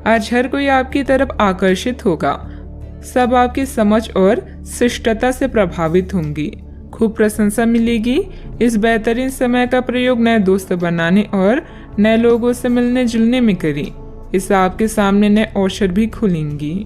आज हर कोई आपकी तरफ आकर्षित होगा। सब आपकी समझ और शिष्टता से प्रभावित होंगी। खूब प्रशंसा मिलेगी। इस बेहतरीन समय का प्रयोग नए दोस्त बनाने और नए लोगों से मिलने जुलने में करें। इससे आपके सामने नए अवसर भी खुलेंगी।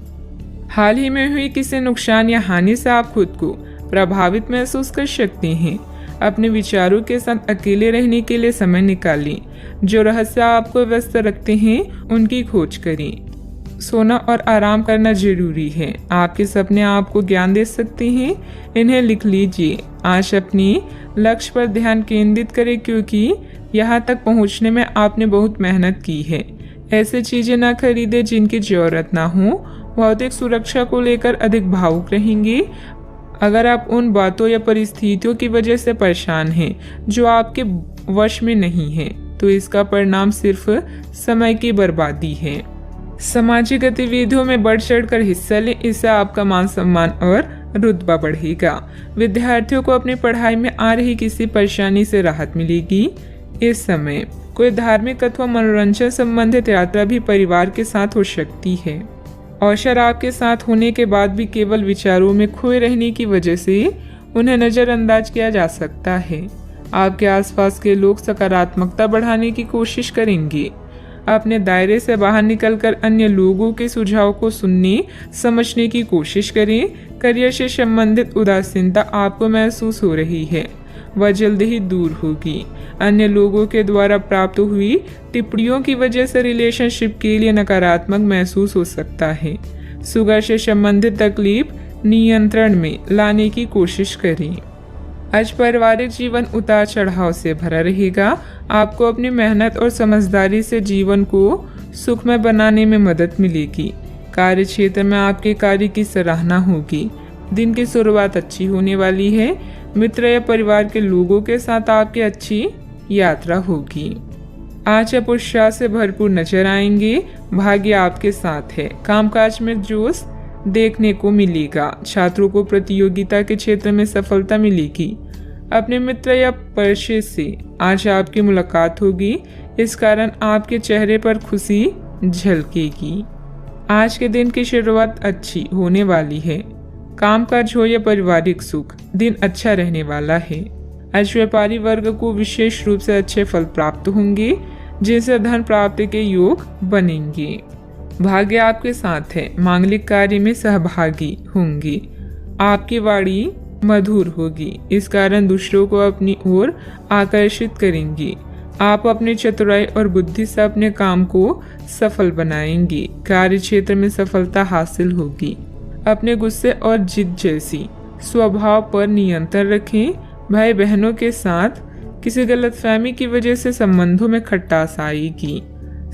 हाल ही में हुई किसी नुकसान या हानि से आप खुद को प्रभावित महसूस कर सकते हैं। अपने विचारों के साथ अकेले रहने के लिए समय निकालें। जो रहस्य आपको व्यस्त रखते हैं उनकी खोज करें। सोना और आराम करना जरूरी है। आपके सपने आपको ज्ञान दे सकते हैं, इन्हें लिख लीजिए। आज अपने लक्ष्य पर ध्यान केंद्रित करें, क्योंकि यहाँ तक पहुँचने में आपने बहुत मेहनत की है। ऐसे चीजें ना खरीदें जिनकी जरूरत ना हो। भौतिक सुरक्षा को लेकर अधिक भावुक रहेंगे। अगर आप उन बातों या परिस्थितियों की वजह से परेशान हैं जो आपके वश में नहीं है, तो इसका परिणाम सिर्फ समय की बर्बादी है। सामाजिक गतिविधियों में बढ़ चढ़कर हिस्सा लें, इससे आपका मान सम्मान और रुतबा बढ़ेगा। विद्यार्थियों को अपनी पढ़ाई में आ रही किसी परेशानी से राहत मिलेगी। इस समय कोई धार्मिक अथवा मनोरंजन संबंधित यात्रा भी परिवार के साथ हो सकती है। अवसर आपके साथ होने के बाद भी केवल विचारों में खोए रहने की वजह से उन्हें नजरअंदाज किया जा सकता है। आपके आसपास के लोग सकारात्मकता बढ़ाने की कोशिश करेंगे। अपने दायरे से बाहर निकलकर अन्य लोगों के सुझाव को सुनने समझने की कोशिश करें। करियर से संबंधित उदासीनता आपको महसूस हो रही है, वह जल्द ही दूर होगी। अन्य लोगों के द्वारा प्राप्त हुई टिप्पणियों की वजह से रिलेशनशिप के लिए नकारात्मक महसूस हो सकता है। शुगर से संबंधित तकलीफ नियंत्रण में लाने की कोशिश करें। आज पारिवारिक जीवन उतार चढ़ाव से भरा रहेगा। आपको अपनी मेहनत और समझदारी से जीवन को सुखमय बनाने में मदद मिलेगी। कार्य क्षेत्र में आपके कार्य की सराहना होगी। दिन की शुरुआत अच्छी होने वाली है। मित्र या परिवार के लोगों के साथ आपकी अच्छी यात्रा होगी। आज आप उत्साह से भरपूर नजर आएंगे। भाग्य आपके साथ है। कामकाज में जोश देखने को मिलेगा। छात्रों को प्रतियोगिता के क्षेत्र में सफलता मिलेगी। अपने मित्र या परिचित से आज आपकी मुलाकात होगी। इस कारण आपके चेहरे पर खुशी झलकेगी। आज के दिन की शुरुआत अच्छी होने वाली है। कामकाज हो या पारिवारिक सुख, दिन अच्छा रहने वाला है। आज व्यापारी वर्ग को विशेष रूप से अच्छे फल प्राप्त होंगे, जिनसे धन प्राप्ति के योग बनेंगे। भाग्य आपके साथ है। मांगलिक कार्य में सहभागी होंगे। आपकी वाणी मधुर होगी। इस कारण दूसरों को अपनी ओर आकर्षित करेंगी। आप अपनी चतुराई और बुद्धि से अपने काम को सफल बनाएंगे। कार्य क्षेत्र में सफलता हासिल होगी। अपने गुस्से और जिद जैसी स्वभाव पर नियंत्रण रखें। भाई बहनों के साथ किसी गलतफहमी की वजह से संबंधों में खटास आएगी।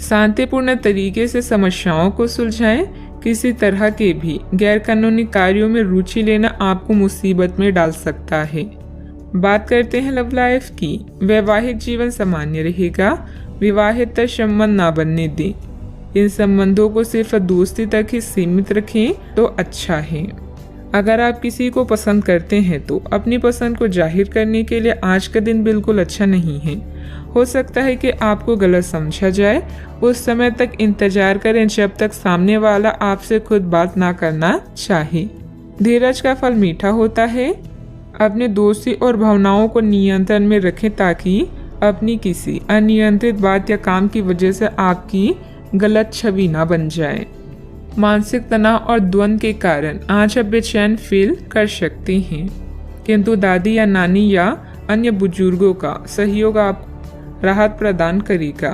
शांतिपूर्ण तरीके से समस्याओं को सुलझाएं। किसी तरह के भी गैरकानूनी कार्यों में रुचि लेना आपको मुसीबत में डाल सकता है। बात करते हैं लव लाइफ की। वैवाहिक जीवन सामान्य रहेगा। विवाहित संबंध ना बनने दें। इन संबंधों को सिर्फ दोस्ती तक ही सीमित रखें तो अच्छा है। अगर आप किसी को पसंद करते हैं तो अपनी पसंद को जाहिर करने के लिए आज का दिन बिल्कुल अच्छा नहीं है। हो सकता है कि आपको गलत समझा जाए। उस समय तक इंतजार करें जब तक सामने वाला आपसे खुद बात ना करना चाहे। धीरज का फल मीठा होता है। अपने दोस्ती और भावनाओं को नियंत्रण में रखें, ताकि अपनी किसी अनियंत्रित बात या काम की वजह से आपकी गलत छवि ना बन जाए। मानसिक तनाव और द्वंद्व के कारण आज आप बेचैन फील कर सकते हैं, किंतु दादी या नानी या अन्य बुजुर्गों का सहयोग आप राहत प्रदान करेगा।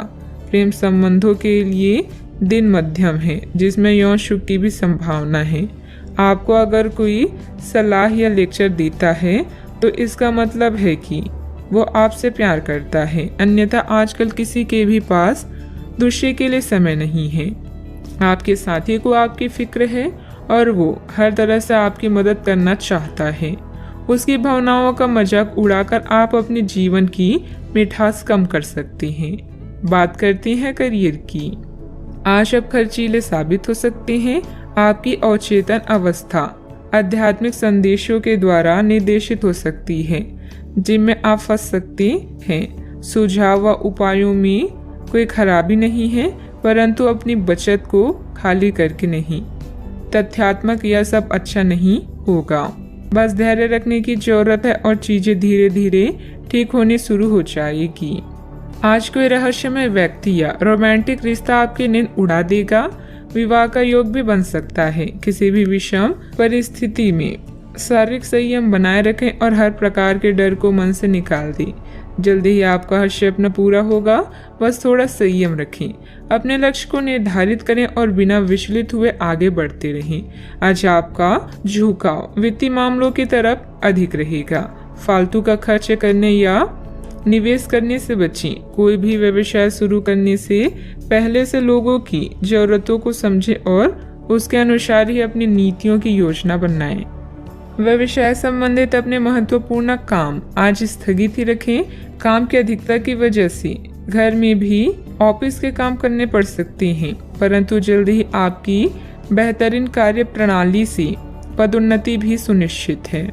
प्रेम संबंधों के लिए दिन मध्यम है, जिसमें यौन सुख की भी संभावना है। आपको अगर कोई सलाह या लेक्चर देता है तो इसका मतलब है कि वो आपसे प्यार करता है, अन्यथा आजकल किसी के भी पास दूसरे के लिए समय नहीं है। आपके साथी को आपकी फिक्र है और वो हर तरह से आपकी मदद करना चाहता है। उसकी भावनाओं का मजाक उड़ाकर आप अपने जीवन की मिठास कम कर सकते हैं। बात करते हैं करियर की। आज आप खर्चीले साबित हो सकते हैं। आपकी अवचेतन अवस्था आध्यात्मिक संदेशों के द्वारा निर्देशित हो सकती है, जिनमें आप फंस सकते हैं। सुझाव व उपायों में कोई खराबी नहीं है। परंतु अपनी बचत को खाली करके नहीं। तथ्यात्मक यह सब अच्छा नहीं होगा। बस धैर्य रखने की जरूरत है और चीजें धीरे धीरे ठीक होनी शुरू हो जाएगी। आज कोई रहस्यमय व्यक्ति या रोमांटिक रिश्ता आपकी नींद उड़ा देगा। विवाह का योग भी बन सकता है। किसी भी विषम परिस्थिति में शारीरिक संयम बनाए रखें और हर प्रकार के डर को मन से निकाल दें। जल्दी ही आपका हर सपना पूरा होगा, बस थोड़ा संयम रखें। अपने लक्ष्य को निर्धारित करें और बिना विचलित हुए आगे बढ़ते रहें। आज आपका झुकाव वित्तीय मामलों की तरफ अधिक रहेगा। फालतू का खर्च करने या निवेश करने से बचें। कोई भी व्यवसाय शुरू करने से पहले से लोगों की जरूरतों को समझें और उसके अनुसार ही अपनी नीतियों की योजना बनाएं। व्यवसाय संबंधित अपने महत्वपूर्ण काम आज स्थगित ही रखें। काम की अधिकता की वजह से घर में भी ऑफिस के काम करने पड़ सकते हैं, परंतु जल्द ही आपकी बेहतरीन कार्य प्रणाली से पदोन्नति भी सुनिश्चित है।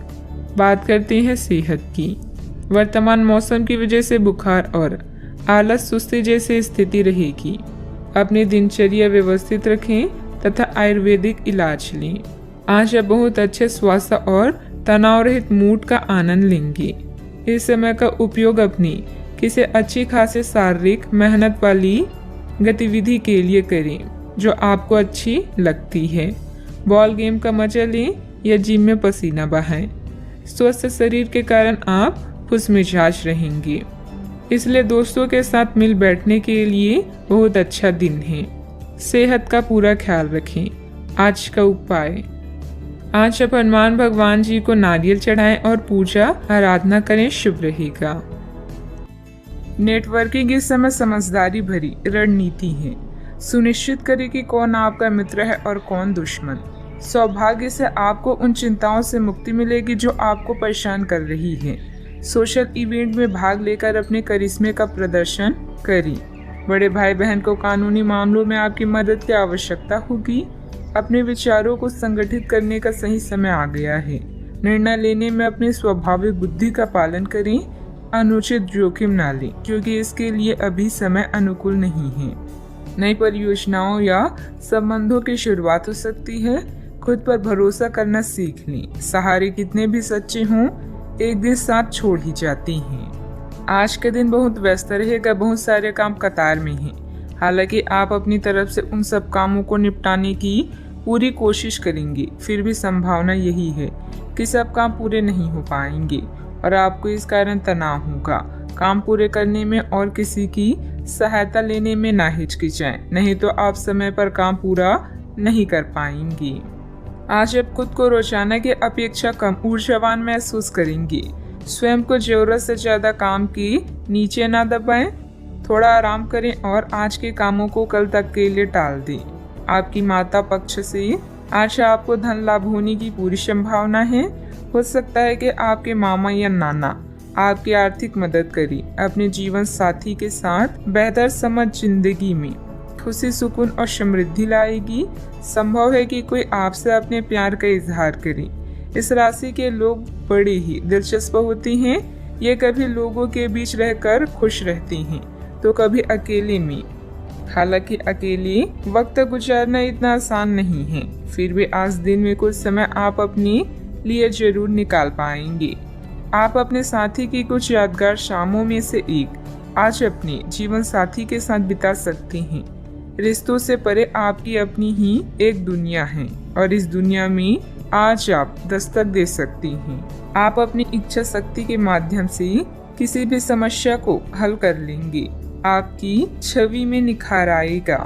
बात करते हैं सेहत की। वर्तमान मौसम की वजह से बुखार और आलस सुस्ती जैसी स्थिति रहेगी। अपनी दिनचर्या व्यवस्थित रखें तथा आयुर्वेदिक इलाज लें। आज आप बहुत अच्छे स्वास्थ्य और तनाव रहित मूड का आनंद लेंगे। इस समय का उपयोग अपनी किसी अच्छी खासी शारीरिक मेहनत वाली गतिविधि के लिए करें जो आपको अच्छी लगती है। बॉल गेम का मजा लें या जिम में पसीना बहाएं। स्वस्थ शरीर के कारण आप खुशमिजाज रहेंगे, इसलिए दोस्तों के साथ मिल बैठने के लिए बहुत अच्छा दिन है। सेहत का पूरा ख्याल रखें। आज का उपाय, आज आप हनुमान भगवान जी को नारियल चढ़ाएं और पूजा आराधना करें, शुभ रहेगा। नेटवर्किंग इस समय समझदारी भरी रणनीति है। सुनिश्चित करें कि कौन आपका मित्र है और कौन दुश्मन। सौभाग्य से आपको उन चिंताओं से मुक्ति मिलेगी जो आपको परेशान कर रही है। सोशल इवेंट में भाग लेकर अपने करिश्मे का प्रदर्शन करें। बड़े भाई बहन को कानूनी मामलों में आपकी मदद की आवश्यकता होगी। अपने विचारों को संगठित करने का सही समय आ गया है। निर्णय लेने में अपनी स्वाभाविक बुद्धि का पालन करें। अनुचित जोखिम न लें, क्योंकि इसके लिए अभी समय अनुकूल नहीं है। नई परियोजनाओं या संबंधों की शुरुआत हो सकती है। खुद पर भरोसा करना सीख लें। सहारे कितने भी सच्चे हों, एक दिन साथ छोड़ ही जाती हैं। आज के दिन बहुत व्यस्त रहेगा। बहुत सारे काम कतार में हैं। हालांकि आप अपनी तरफ से उन सब कामों को निपटाने की पूरी कोशिश करेंगे, फिर भी संभावना यही है कि सब काम पूरे नहीं हो पाएंगे और आपको इस कारण तनाव होगा। काम पूरे करने में और किसी की सहायता लेने में ना हिचकिचाएं, नहीं तो आप समय पर काम पूरा नहीं कर पाएंगे। आज आप खुद को रोजाना की अपेक्षा कम ऊर्जावान महसूस करेंगे। स्वयं को जरूरत से ज्यादा काम की नीचे ना दबाएं। थोड़ा आराम करें और आज के कामों को कल तक के लिए टाल दें। आपकी माता पक्ष से आज आपको धन लाभ होने की पूरी संभावना है। हो सकता है कि आपके मामा या नाना आपकी आर्थिक मदद करें। अपने जीवन साथी के साथ बेहतर समझ जिंदगी में खुशी, सुकून और समृद्धि लाएगी। संभव है कि कोई आपसे अपने प्यार का इजहार करे। इस राशि के लोग बड़े ही दिलचस्प होते हैं। ये कभी लोगों के बीच रहकर खुश रहते हैं तो कभी अकेले में। हालांकि अकेले वक्त गुजारना इतना आसान नहीं है, फिर भी आज दिन में कुछ समय आप अपने लिए जरूर निकाल पाएंगे। आप अपने साथी की कुछ यादगार शामों में से एक आज अपने जीवन साथी के साथ बिता सकते हैं। रिश्तों से परे आपकी अपनी ही एक दुनिया है और इस दुनिया में आज आप दस्तक दे सकती हैं। आप अपनी इच्छा शक्ति के माध्यम से किसी भी समस्या को हल कर लेंगे। आपकी छवि में निखार आएगा।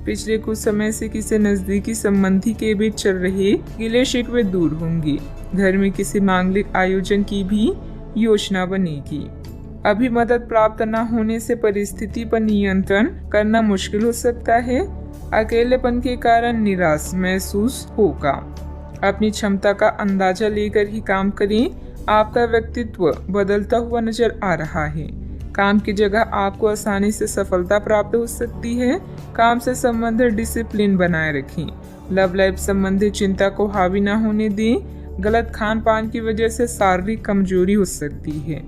पिछले कुछ समय से किसी नजदीकी संबंधी के बीच चल रहे गिले शिकवे दूर होंगे। घर में किसी मांगलिक आयोजन की भी योजना बनेगी। अभी मदद प्राप्त न होने से परिस्थिति पर नियंत्रण करना मुश्किल हो सकता है। अकेलेपन के कारण निराश महसूस होगा। अपनी क्षमता का अंदाजा लेकर ही काम करें। आपका व्यक्तित्व बदलता हुआ नजर आ रहा है। काम की जगह आपको आसानी से सफलता प्राप्त हो सकती है। काम से संबंधित डिसिप्लिन बनाए रखें। लव लाइफ संबंधी चिंता को हावी न होने दें। गलत खान पान की वजह से शारीरिक कमजोरी हो सकती है।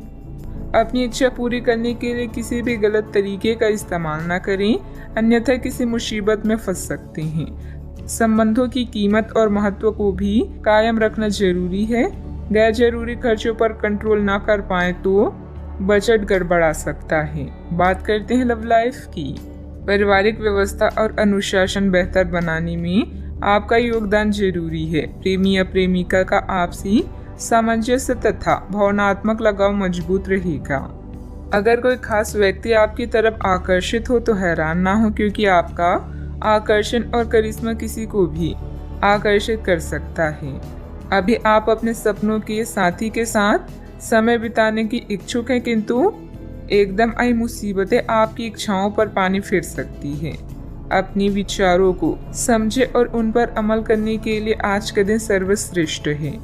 अपनी इच्छा पूरी करने के लिए किसी भी गलत तरीके का इस्तेमाल न करें, अन्यथा किसी मुसीबत में फंस सकते हैं। संबंधों की कीमत और महत्व को भी कायम रखना जरूरी है। गैर जरूरी खर्चों पर कंट्रोल ना कर पाए तो बजट गड़बड़ा सकता है। बात करते हैं लव लाइफ की। पारिवारिक व्यवस्था और अनुशासन बेहतर बनाने में आपका योगदान जरूरी है। प्रेमी या प्रेमिका का आपसी सामंजस्य तथा भावनात्मक लगाव मजबूत रहेगा। अगर कोई खास व्यक्ति आपकी तरफ आकर्षित हो तो हैरान ना हो, क्योंकि आपका आकर्षण और करिश्मा किसी को भी आकर्षित कर सकता है। अभी आप अपने सपनों के साथी के साथ समय बिताने की इच्छुक हैं, किंतु एकदम आई मुसीबतें आपकी इच्छाओं पर पानी फेर सकती है। अपने विचारों को समझे और उन पर अमल करने के लिए आज का दिन सर्वश्रेष्ठ है।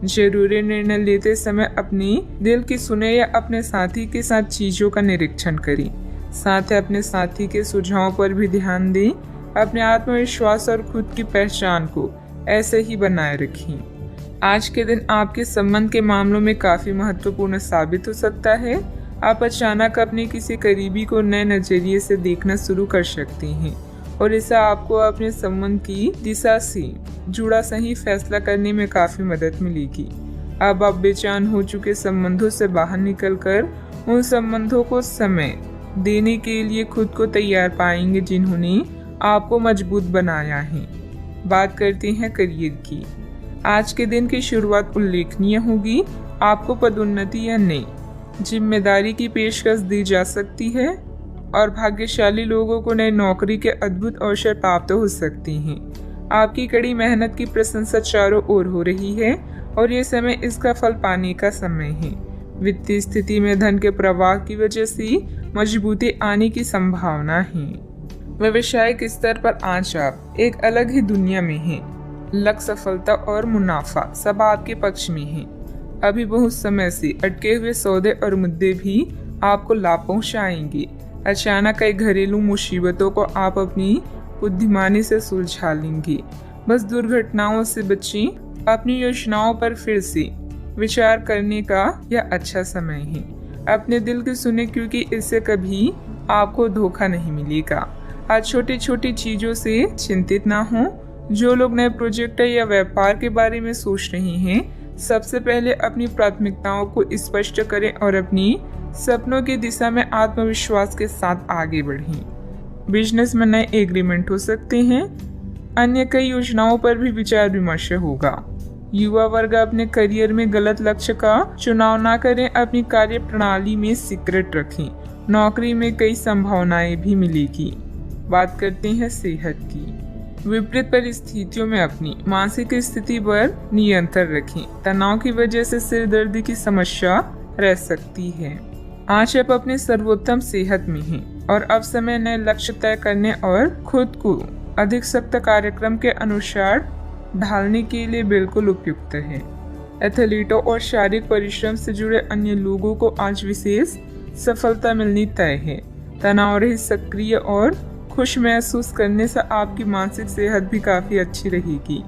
जरूरी निर्णय लेते समय अपने दिल की सुने या अपने साथी के साथ चीजों का निरीक्षण करें। साथ ही अपने साथी के सुझावों पर भी ध्यान दें। अपने आत्मविश्वास और खुद की पहचान को ऐसे ही बनाए रखें। आज के दिन आपके संबंध के मामलों में काफी महत्वपूर्ण साबित हो सकता है। आप अचानक अपने किसी करीबी को नए नजरिए से देखना शुरू कर सकते हैं और इससे आपको अपने संबंध की दिशा से जुड़ा सही फैसला करने में काफी मदद मिलेगी। अब आप बेचैन हो चुके संबंधों से बाहर निकलकर उन संबंधों को समय देने के लिए खुद को तैयार पाएंगे जिन्होंने आपको मजबूत बनाया है। बात करते हैं करियर की। आज के दिन की शुरुआत उल्लेखनीय होगी। आपको पदोन्नति या नई जिम्मेदारी की पेशकश दी जा सकती है और भाग्यशाली लोगों को नई नौकरी के अद्भुत अवसर प्राप्त हो सकते हैं। आपकी कड़ी मेहनत की प्रशंसा चारों ओर हो रही है और ये समय इसका फल पाने का समय है। वित्तीय स्थिति में धन के प्रवाह की वजह से मजबूती आने की संभावना है। व्यवसायिक स्तर पर आज आप एक अलग ही दुनिया में हैं। लक्ष्य, सफलता और मुनाफा सब आपके पक्ष में है। अभी बहुत समय से अटके हुए सौदे और मुद्दे भी आपको लाभ पहुंचाएंगे। अचानक कई घरेलू मुसीबतों को आप अपनी बुद्धिमानी से सुलझा लेंगे। बस दुर्घटनाओं से बचें। अपनी योजनाओं पर फिर से विचार करने का यह अच्छा समय है। अपने दिल की सुने, क्योंकि इससे कभी आपको धोखा नहीं मिलेगा। आज छोटी छोटी चीजों से चिंतित ना हो। जो लोग नए प्रोजेक्ट या व्यापार के बारे में सोच रहे हैं, सबसे पहले अपनी प्राथमिकताओं को स्पष्ट करें और अपनी सपनों की दिशा में आत्मविश्वास के साथ आगे बढ़ें। बिजनेस में नए एग्रीमेंट हो सकते हैं। अन्य कई योजनाओं पर भी विचार विमर्श होगा। युवा वर्ग अपने करियर में गलत लक्ष्य का चुनाव ना करें। अपनी कार्य प्रणाली में सीक्रेट रखें। नौकरी में कई संभावनाएं भी मिलेगी। बात करते हैं सेहत की। विपरीत परिस्थितियों में अपनी मानसिक स्थिति पर नियंत्रण रखें। तनाव की वजह से सिर दर्द की समस्या रह सकती है। आज आप अपने सर्वोत्तम सेहत में हैं और अब समय नए लक्ष्य तय करने और खुद को अधिक सख्त कार्यक्रम के अनुसार ढालने के लिए बिल्कुल उपयुक्त है। एथलीटों और शारीरिक परिश्रम से जुड़े अन्य लोगों को आज विशेष सफलता मिलनी तय है। तनाव रहित, सक्रिय और खुश महसूस करने से आपकी मानसिक सेहत भी काफी अच्छी रहेगी।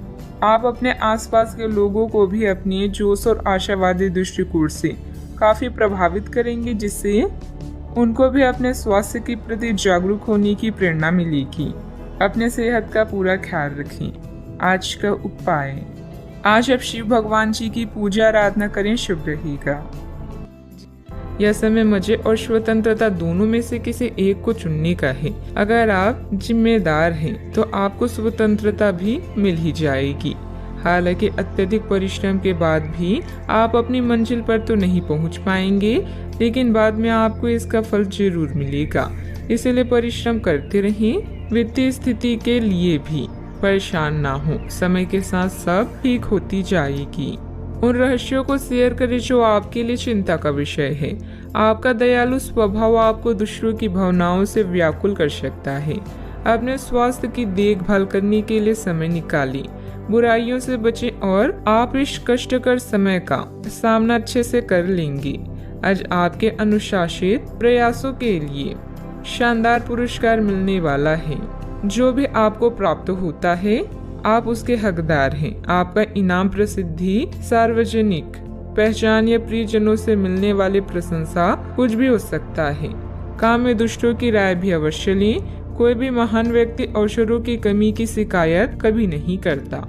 आप अपने आसपास के लोगों को भी अपने जोश और आशावादी दृष्टिकोण से काफी प्रभावित करेंगे, जिससे उनको भी अपने स्वास्थ्य के प्रति जागरूक होने की प्रेरणा मिलेगी। अपने सेहत का पूरा ख्याल रखें। आज का उपाय, आज आप शिव भगवान जी की पूजा आराधना करें, शुभ रहेगा। यह समय मजे और स्वतंत्रता दोनों में से किसी एक को चुनने का है। अगर आप जिम्मेदार हैं तो आपको स्वतंत्रता भी मिल ही जाएगी। हालांकि अत्यधिक परिश्रम के बाद भी आप अपनी मंजिल पर तो नहीं पहुंच पाएंगे, लेकिन बाद में आपको इसका फल जरूर मिलेगा। इसलिए परिश्रम करते रहें। वित्तीय स्थिति के लिए भी परेशान ना हो। समय के साथ सब ठीक होती जाएगी। उन रहस्यों को शेयर करें जो आपके लिए चिंता का विषय है। आपका दयालु स्वभाव आपको दूसरों की भावनाओं से व्याकुल कर सकता है। अपने स्वास्थ्य की देखभाल करने के लिए समय निकालें। बुराइयों से बचें और आप इस कष्टकर समय का सामना अच्छे से कर लेंगे। आज आपके अनुशासित प्रयासों के लिए शानदार पुरस्कार मिलने वाला है। जो भी आपको प्राप्त होता है आप उसके हकदार हैं। आपका इनाम प्रसिद्धि, सार्वजनिक पहचान या प्रियजनों से मिलने वाली प्रशंसा कुछ भी हो सकता है। काम में दुष्टों की राय भी अवश्य लें। कोई भी महान व्यक्ति अवसरों की कमी की शिकायत कभी नहीं करता।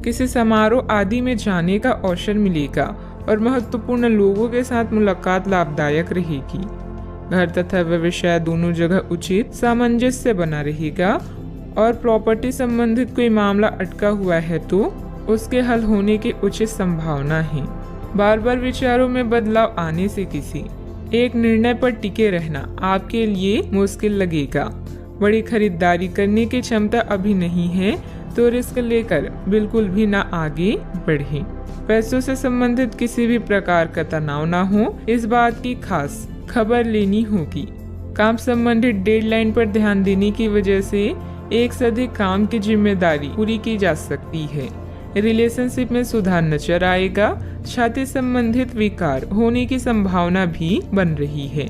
किसी समारोह आदि में जाने का अवसर मिलेगा और महत्वपूर्ण लोगों के साथ मुलाकात लाभदायक रहेगी। घर तथा व्यवसाय दोनों जगह उचित सामंजस्य बना रहेगा और प्रॉपर्टी संबंधित कोई मामला अटका हुआ है तो उसके हल होने की उचित संभावना है। बार बार विचारों में बदलाव आने से किसी एक निर्णय पर टिके रहना आपके लिए मुश्किल लगेगा। बड़ी खरीदारी करने की क्षमता अभी नहीं है तो रिस्क लेकर बिल्कुल भी ना आगे बढ़े। पैसों से संबंधित किसी भी प्रकार का तनाव ना हो, इस बात की खास खबर लेनी होगी। काम संबंधित डेडलाइन पर ध्यान देने की वजह से एक से अधिक काम की जिम्मेदारी पूरी की जा सकती है। रिलेशनशिप में सुधार नजर आएगा। छाती संबंधित विकार होने की संभावना भी बन रही है।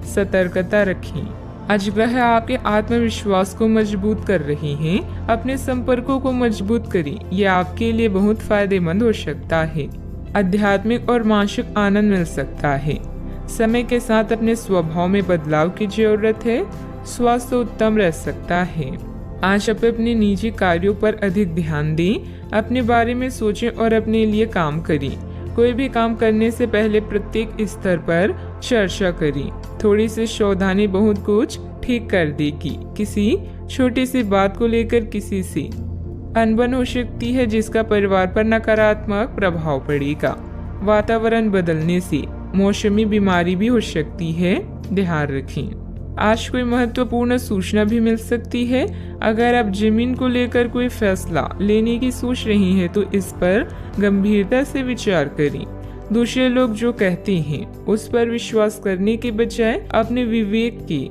सतर्कता रखें। आज ग्रह आपके आत्मविश्वास को मजबूत कर रहे हैं। अपने संपर्कों को मजबूत करें, यह आपके लिए बहुत फायदेमंद हो सकता है। आध्यात्मिक और मानसिक आनंद मिल सकता है। समय के साथ अपने स्वभाव में बदलाव की जरूरत है। स्वास्थ्य उत्तम रह सकता है। आज आप अपने निजी कार्यों पर अधिक ध्यान दें। अपने बारे में सोचें और अपने लिए काम करें। कोई भी काम करने से पहले प्रत्येक स्तर पर चर्चा करें। थोड़ी सी सावधानी बहुत कुछ ठीक कर देगी। किसी छोटी सी बात को लेकर किसी से अनबन हो सकती है जिसका परिवार पर नकारात्मक प्रभाव पड़ेगा। वातावरण बदलने से मौसमी बीमारी भी हो सकती है, ध्यान रखें। आज कोई महत्वपूर्ण सूचना भी मिल सकती है। अगर आप जमीन को लेकर कोई फैसला लेने की सोच रही हैं तो इस पर गंभीरता से विचार करें। दूसरे लोग जो कहते हैं उस पर विश्वास करने के बजाय अपने विवेक के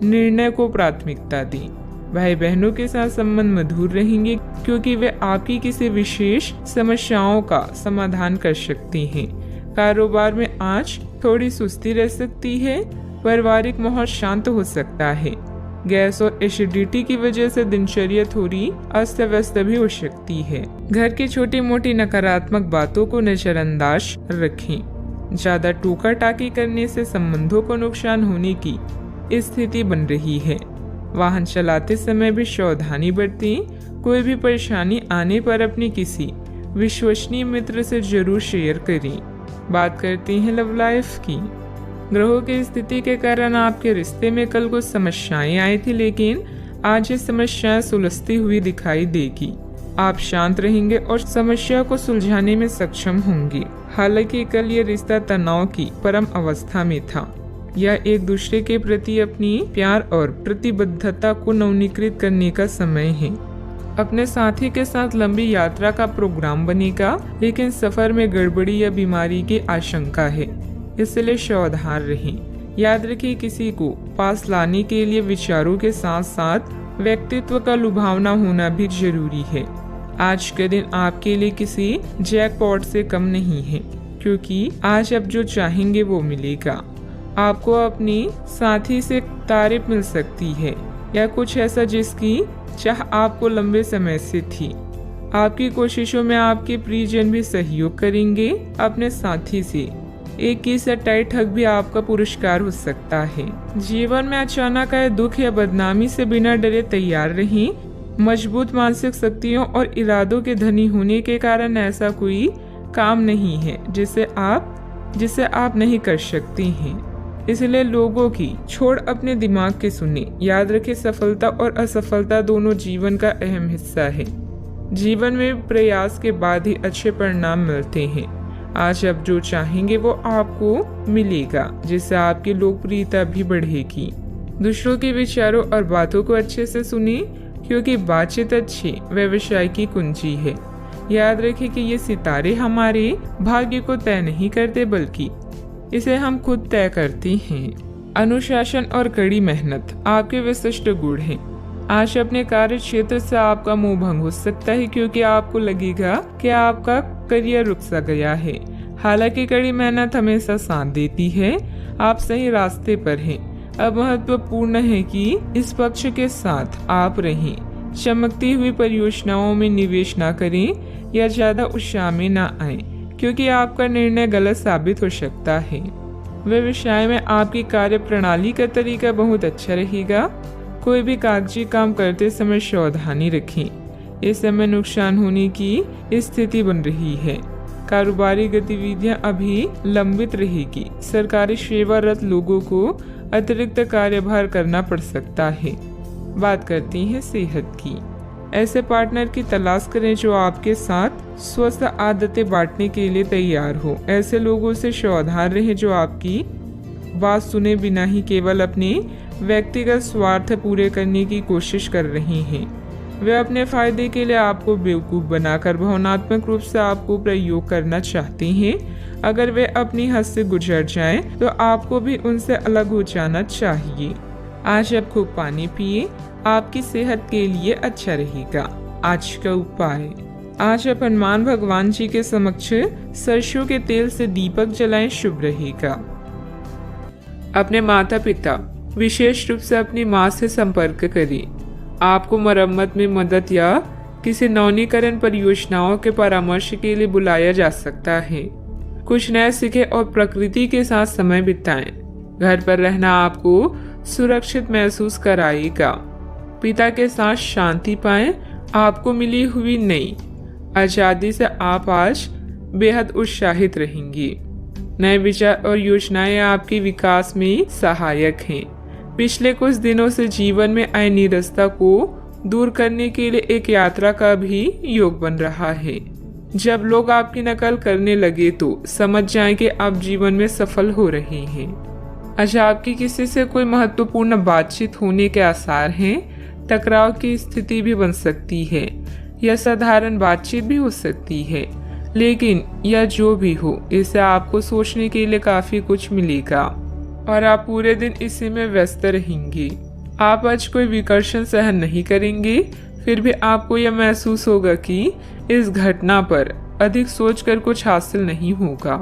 निर्णय को प्राथमिकता दें। भाई बहनों के साथ संबंध मधुर रहेंगे क्योंकि वे आपकी किसी विशेष समस्याओं का समाधान कर सकते हैं। कारोबार में आज थोड़ी सुस्ती रह सकती है। पारिवारिक माहौल शांत हो सकता है। गैस और एसिडिटी की वजह से दिनचर्या थोड़ी अस्त व्यस्त भी हो सकती है। घर की छोटी मोटी नकारात्मक बातों को नजरअंदाज रखें। ज्यादा टोका टाकी करने से संबंधों को नुकसान होने की स्थिति बन रही है। वाहन चलाते समय भी सावधानी बरतें। कोई भी परेशानी आने पर अपने किसी विश्वसनीय मित्र से जरूर शेयर करें। बात करते हैं लव लाइफ की। ग्रहों की स्थिति के कारण आपके रिश्ते में कल कुछ समस्याएं आई थी, लेकिन आज ये समस्याएं सुलझती हुई दिखाई देगी। आप शांत रहेंगे और समस्या को सुलझाने में सक्षम होंगे। हालांकि कल ये रिश्ता तनाव की परम अवस्था में था। यह एक दूसरे के प्रति अपनी प्यार और प्रतिबद्धता को नवीनीकृत करने का समय है। अपने साथी के साथ लंबी यात्रा का प्रोग्राम बनेगा, लेकिन सफर में गड़बड़ी या बीमारी की आशंका है, इसलिए सावधान रहें। याद रखिए, किसी को पास लाने के लिए विचारों के साथ साथ व्यक्तित्व का लुभावना होना भी जरूरी है। आज के दिन आपके लिए किसी जैकपॉट से कम नहीं है, क्योंकि आज आप जो चाहेंगे वो मिलेगा। आपको अपनी साथी से तारीफ मिल सकती है या कुछ ऐसा जिसकी चाह आपको लंबे समय से थी। आपकी कोशिशों में आपके प्रियजन भी सहयोग करेंगे। अपने साथी से एक की टाइट हक भी आपका पुरस्कार हो सकता है। जीवन में अचानक आए दुख या बदनामी से बिना डरे तैयार रहें। मजबूत मानसिक शक्तियों और इरादों के धनी होने के कारण ऐसा कोई काम नहीं है जिसे आप नहीं कर सकते हैं। इसलिए लोगों की छोड़ अपने दिमाग के सुने। याद रखें, सफलता और असफलता दोनों जीवन का अहम हिस्सा है। जीवन में प्रयास के बाद ही अच्छे परिणाम मिलते हैं। आज आप जो चाहेंगे वो आपको मिलेगा, जिससे आपकी लोकप्रियता भी बढ़ेगी। दूसरों के विचारों और बातों को अच्छे से सुने, क्योंकि बातचीत अच्छे व्यवसाय की कुंजी है। याद रखें कि ये सितारे हमारे भाग्य को तय नहीं करते, बल्कि इसे हम खुद तय करते हैं। अनुशासन और कड़ी मेहनत आपके विशिष्ट गुण हैं। आज अपने कार्य क्षेत्र से आपका मोह भंग हो सकता है, क्योंकि आपको लगेगा कि आपका करियर रुक सा गया है। हालांकि कड़ी मेहनत हमेशा साथ देती है। आप सही रास्ते पर हैं। अब महत्वपूर्ण है कि इस पक्ष के साथ आप रहें। चमकती हुई परियोजनाओं में निवेश न करें या ज्यादा उत्साह में न आए, क्योंकि आपका निर्णय गलत साबित हो सकता है। व्यवसाय में आपकी कार्य प्रणाली का तरीका बहुत अच्छा रहेगा। कोई भी कागजी काम करते समय सावधानी रखें। इस समय नुकसान होने की स्थिति बन रही है। कारोबारी गतिविधियां अभी लंबित रहेगी। सरकारी सेवारत लोगों को अतिरिक्त कार्यभार करना पड़ सकता है। बात करती हैं सेहत की। ऐसे पार्टनर की तलाश करें जो आपके साथ स्वस्थ आदतें बांटने के लिए तैयार हो। ऐसे लोगों से सावधान रहें जो आपकी बात सुने बिना ही केवल अपने व्यक्तिगत स्वार्थ पूरे करने की कोशिश कर रहे हैं। वे अपने फायदे के लिए आपको बेवकूफ़ बनाकर भावनात्मक रूप से आपको प्रयोग करना चाहते हैं। अगर वे अपनी हद से गुजर जाएं, तो आपको भी उनसे अलग हो जाना चाहिए। आज आप खूब पानी पिए, आपकी सेहत के लिए अच्छा रहेगा। आज का उपाय, आज आप हनुमान भगवान जी के समक्ष सरसों के तेल से दीपक जलाएं, शुभ रहेगा। अपने माता पिता, विशेष रूप से अपनी माँ से संपर्क करें। आपको मरम्मत में मदद या किसी नवीनीकरण परियोजनाओं के परामर्श के लिए बुलाया जा सकता है। कुछ नया सीखें और प्रकृति के साथ समय बिताएं। घर पर रहना आपको सुरक्षित महसूस कराएगा। पिता के साथ शांति पाएं। आपको मिली हुई नई आजादी से आप आज बेहद उत्साहित रहेंगी। नए विचार और योजनाएं आपके विकास में सहायक हैं। पिछले कुछ दिनों से जीवन में आए नीरसता को दूर करने के लिए एक यात्रा का भी योग बन रहा है। जब लोग आपकी नकल करने लगे तो समझ जाएं कि आप जीवन में सफल हो रहे हैं। आज आपकी किसी से कोई महत्वपूर्ण बातचीत होने के आसार हैं। टकराव की स्थिति भी बन सकती है या साधारण बातचीत भी हो सकती है, लेकिन यह जो भी हो, इससे आपको सोचने के लिए काफी कुछ मिलेगा और आप पूरे दिन इसी में व्यस्त रहेंगे। आप आज कोई विकर्षण सहन नहीं करेंगे, फिर भी आपको यह महसूस होगा कि इस घटना पर अधिक सोचकर कुछ हासिल नहीं होगा।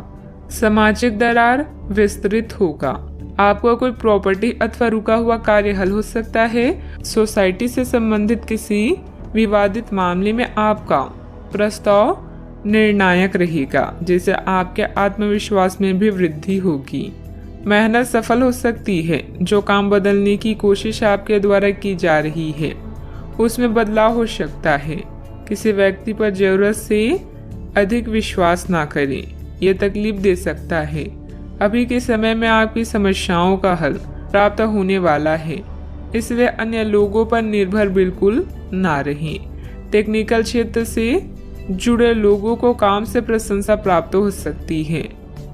सामाजिक दरार विस्तृत होगा। आपको कोई प्रॉपर्टी अथवा रुका हुआ कार्य हल हो सकता है। सोसाइटी से संबंधित किसी विवादित मामले में आपका प्रस्ताव निर्णायक रहेगा, जिससे आपके आत्मविश्वास में भी वृद्धि होगी। मेहनत सफल हो सकती है। जो काम बदलने की कोशिश आपके द्वारा की जा रही है, उसमें बदलाव हो सकता है। किसी व्यक्ति पर जरूरत से अधिक विश्वास ना करें, यह तकलीफ दे सकता है। अभी के समय में आपकी समस्याओं का हल प्राप्त होने वाला है, इसलिए अन्य लोगों पर निर्भर बिल्कुल ना रहें। टेक्निकल क्षेत्र से जुड़े लोगों को काम से प्रशंसा प्राप्त हो सकती है।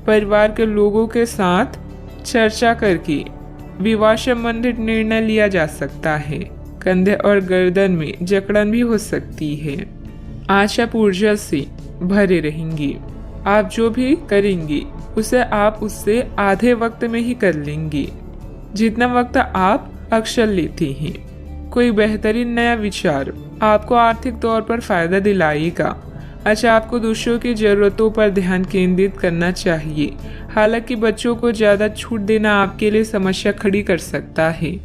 परिवार के लोगों के साथ चर्चा करके विवाह संबंधित निर्णय लिया जा सकता है। कंधे और गर्दन में जकड़न भी हो सकती है। आज आप ऊर्जा से भरे रहेंगे। आप जो भी करेंगे उसे आप उससे आधे वक्त में ही कर लेंगे जितना वक्त आप अक्सर लेते हैं। कोई बेहतरीन नया विचार आपको आर्थिक तौर पर फायदा दिलाएगा। अच्छा, आपको दूसरों की जरूरतों पर ध्यान केंद्रित करना चाहिए। हालांकि बच्चों को ज्यादा छूट देना आपके लिए समस्या खड़ी कर सकता है।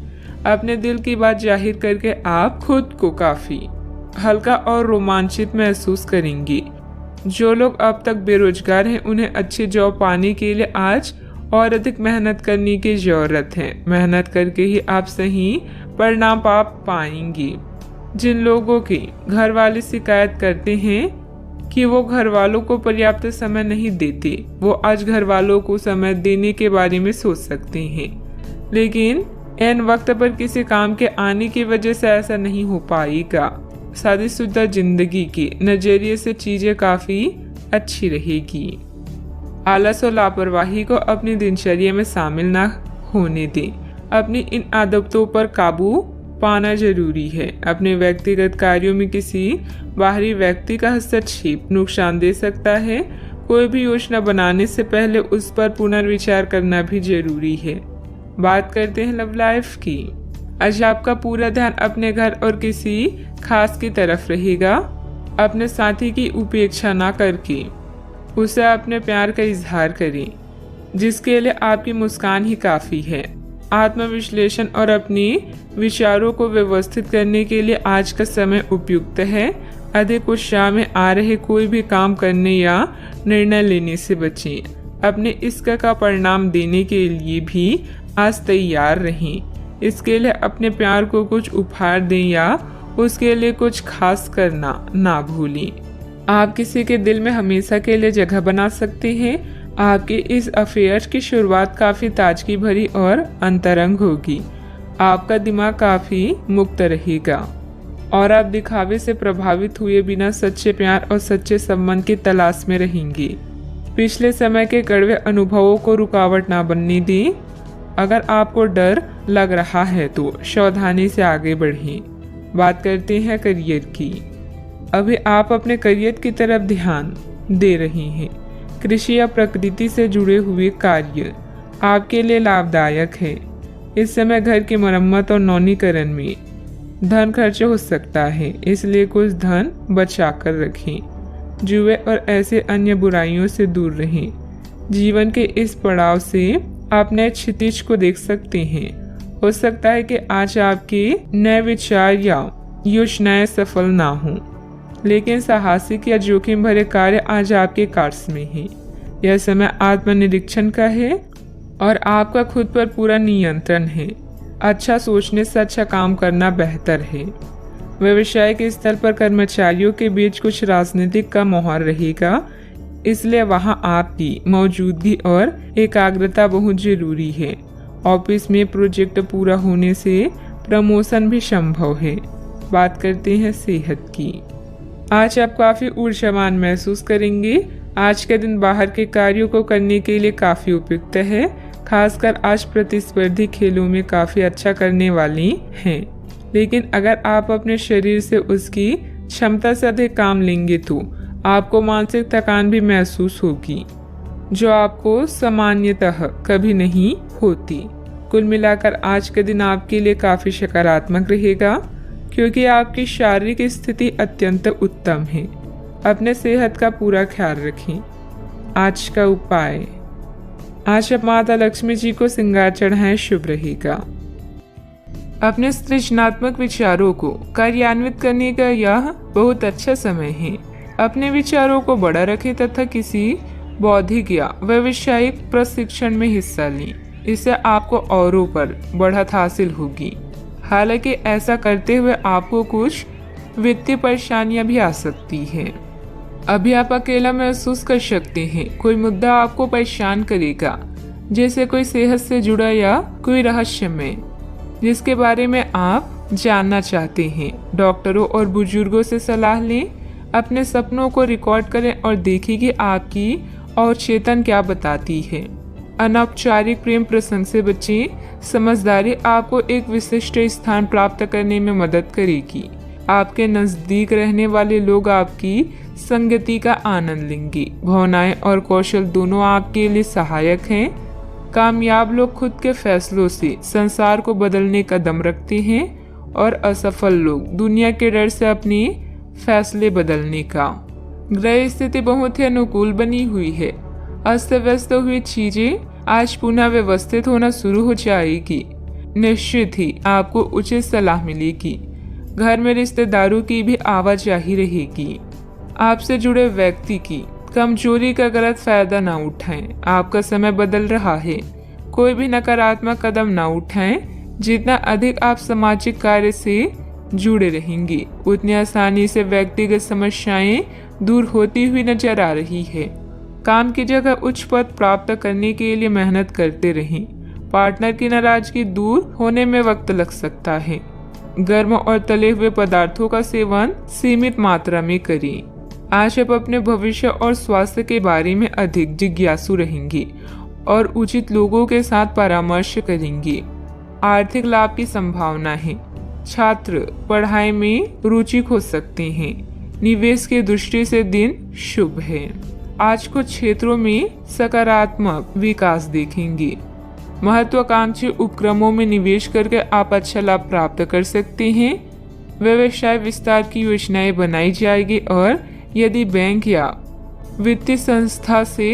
अपने दिल की बात जाहिर करके आप खुद को काफी हल्का और रोमांचित महसूस करेंगे। जो लोग अब तक बेरोजगार हैं, उन्हें अच्छी जॉब पाने के लिए आज और अधिक मेहनत करने की जरूरत है। मेहनत करके ही आप सही परिणाम पा पाएंगे। जिन लोगों के घर वाले शिकायत करते हैं कि वो घर वालों को पर्याप्त समय नहीं देते, वो आज घर वालों को समय देने के बारे में सोच सकते हैं। लेकिन ऐन वक्त पर किसी काम के आने की वजह से ऐसा नहीं हो पाएगा। शादीशुदा जिंदगी के नजरिए से चीजें काफी अच्छी रहेगी। आलस और लापरवाही को अपनी दिनचर्या में शामिल न होने दें। अपनी इन आदतों पर काबू पाना जरूरी है। अपने व्यक्तिगत कार्यों में किसी बाहरी व्यक्ति का हस्तक्षेप नुकसान दे सकता है। कोई भी योजना बनाने से पहले उस पर पुनर्विचार करना भी जरूरी है। बात करते हैं लव लाइफ की। आज आपका पूरा ध्यान अपने घर और किसी खास की तरफ रहेगा। अपने साथी की उपेक्षा ना करके उसे अपने प्यार का इजहार करें, जिसके लिए आपकी मुस्कान ही काफी है। आत्मविश्लेषण और अपने विचारों को व्यवस्थित करने के लिए आज का समय उपयुक्त है। अधिक उत्साह में आ रहे कोई भी काम करने या निर्णय लेने से बचें। अपने इश्क का परिणाम देने के लिए भी आज तैयार रहें। इसके लिए अपने प्यार को कुछ उपहार दें या उसके लिए कुछ खास करना ना भूलें। आप किसी के दिल में हमेशा के लिए जगह बना सकते हैं। आपके इस अफेयर की शुरुआत काफ़ी ताजगी भरी और अंतरंग होगी। आपका दिमाग काफ़ी मुक्त रहेगा और आप दिखावे से प्रभावित हुए बिना सच्चे प्यार और सच्चे संबंध की तलाश में रहेंगे। पिछले समय के कड़वे अनुभवों को रुकावट ना बनने दें। अगर आपको डर लग रहा है तो सावधानी से आगे बढ़ें। बात करते हैं करियर की। अभी आप अपने करियर की तरफ ध्यान दे रहे हैं। कृषि या प्रकृति से जुड़े हुए कार्य आपके लिए लाभदायक है। इस समय घर की मरम्मत और नवीनीकरण में धन खर्च हो सकता है, इसलिए कुछ धन बचा कर रखें। जुए और ऐसे अन्य बुराइयों से दूर रहें। जीवन के इस पड़ाव से आप नए क्षितिज को देख सकते हैं। हो सकता है कि आज आपके नए विचार या योजनाएं सफल ना हों, लेकिन साहसिक या जोखिम भरे कार्य आज आपके कार्य में है। यह समय आत्मनिरीक्षण का है और आपका खुद पर पूरा नियंत्रण है। अच्छा सोचने से अच्छा काम करना बेहतर है। व्यवसायिक स्तर पर कर्मचारियों के बीच कुछ राजनीतिक का माहौल रहेगा, इसलिए वहां आपकी मौजूदगी और एकाग्रता बहुत जरूरी है। ऑफिस में प्रोजेक्ट पूरा होने से प्रमोशन भी संभव है। बात करते हैं सेहत की। आज आप काफ़ी ऊर्जावान महसूस करेंगे। आज के दिन बाहर के कार्यों को करने के लिए काफ़ी उपयुक्त है। खासकर आज प्रतिस्पर्धी खेलों में काफ़ी अच्छा करने वाली हैं। लेकिन अगर आप अपने शरीर से उसकी क्षमता से अधिक काम लेंगे तो आपको मानसिक थकान भी महसूस होगी, जो आपको सामान्यतः कभी नहीं होती। कुल मिलाकर आज के दिन आपके लिए काफ़ी सकारात्मक रहेगा, क्योंकि आपकी शारीरिक स्थिति अत्यंत उत्तम है। अपने सेहत का पूरा ख्याल रखें। आज का उपाय, आज आप माता लक्ष्मी जी को श्रृंगार चढ़ाएं, शुभ रहेगा। अपने सृजनात्मक विचारों को कार्यान्वित करने का यह बहुत अच्छा समय है। अपने विचारों को बड़ा रखें तथा किसी बौद्धिक या व्यावसायिक प्रशिक्षण में हिस्सा लें। इससे आपको औरों पर बढ़त हासिल होगी। हालांकि ऐसा करते हुए आपको कुछ वित्तीय परेशानियां भी आ सकती हैं। अभी आप अकेला महसूस कर सकते हैं। कोई मुद्दा आपको परेशान करेगा, जैसे कोई सेहत से जुड़ा या कोई रहस्यमय जिसके बारे में आप जानना चाहते हैं। डॉक्टरों और बुजुर्गों से सलाह लें। अपने सपनों को रिकॉर्ड करें और देखें कि आपकी और चेतन क्या बताती है। अनौपचारिक प्रेम प्रसंग से बचें। समझदारी आपको एक विशिष्ट स्थान प्राप्त करने में मदद करेगी। आपके नजदीक रहने वाले लोग आपकी संगति का आनंद लेंगे। भावनाएं और कौशल दोनों आपके लिए सहायक हैं। कामयाब लोग खुद के फैसलों से संसार को बदलने का दम रखते हैं और असफल लोग दुनिया के डर से अपने फैसले बदलने का। ग्रह स्थिति बहुत ही अनुकूल बनी हुई है। अस्त व्यस्त हुई चीजें आज पुनः व्यवस्थित होना शुरू हो जाएगी। निश्चित ही आपको उचित सलाह मिलेगी। घर में रिश्तेदारों की भी आवाजाही रहेगी। आपसे जुड़े व्यक्ति की कमजोरी का गलत फायदा ना उठाएं। आपका समय बदल रहा है। कोई भी नकारात्मक कदम ना उठाएं। जितना अधिक आप सामाजिक कार्य से जुड़े रहेंगे, उतनी आसानी से व्यक्तिगत समस्याएं दूर होती हुई नजर आ रही है। काम की जगह उच्च पद प्राप्त करने के लिए मेहनत करते रहें। पार्टनर की नाराजगी दूर होने में वक्त लग सकता है। गर्म और तले हुए पदार्थों का सेवन सीमित मात्रा में करें। आज आप अपने भविष्य और स्वास्थ्य के बारे में अधिक जिज्ञासु रहेंगे और उचित लोगों के साथ परामर्श करेंगे। आर्थिक लाभ की संभावना है। छात्र पढ़ाई में रुचि खो सकते हैं। निवेश की दृष्टि से दिन शुभ है। आज कुछ क्षेत्रों में सकारात्मक विकास देखेंगे। महत्वाकांक्षी उपक्रमों में निवेश करके आप अच्छा लाभ प्राप्त कर सकते हैं। व्यवसाय विस्तार की योजनाएं बनाई जाएगी और यदि बैंक या वित्तीय संस्था से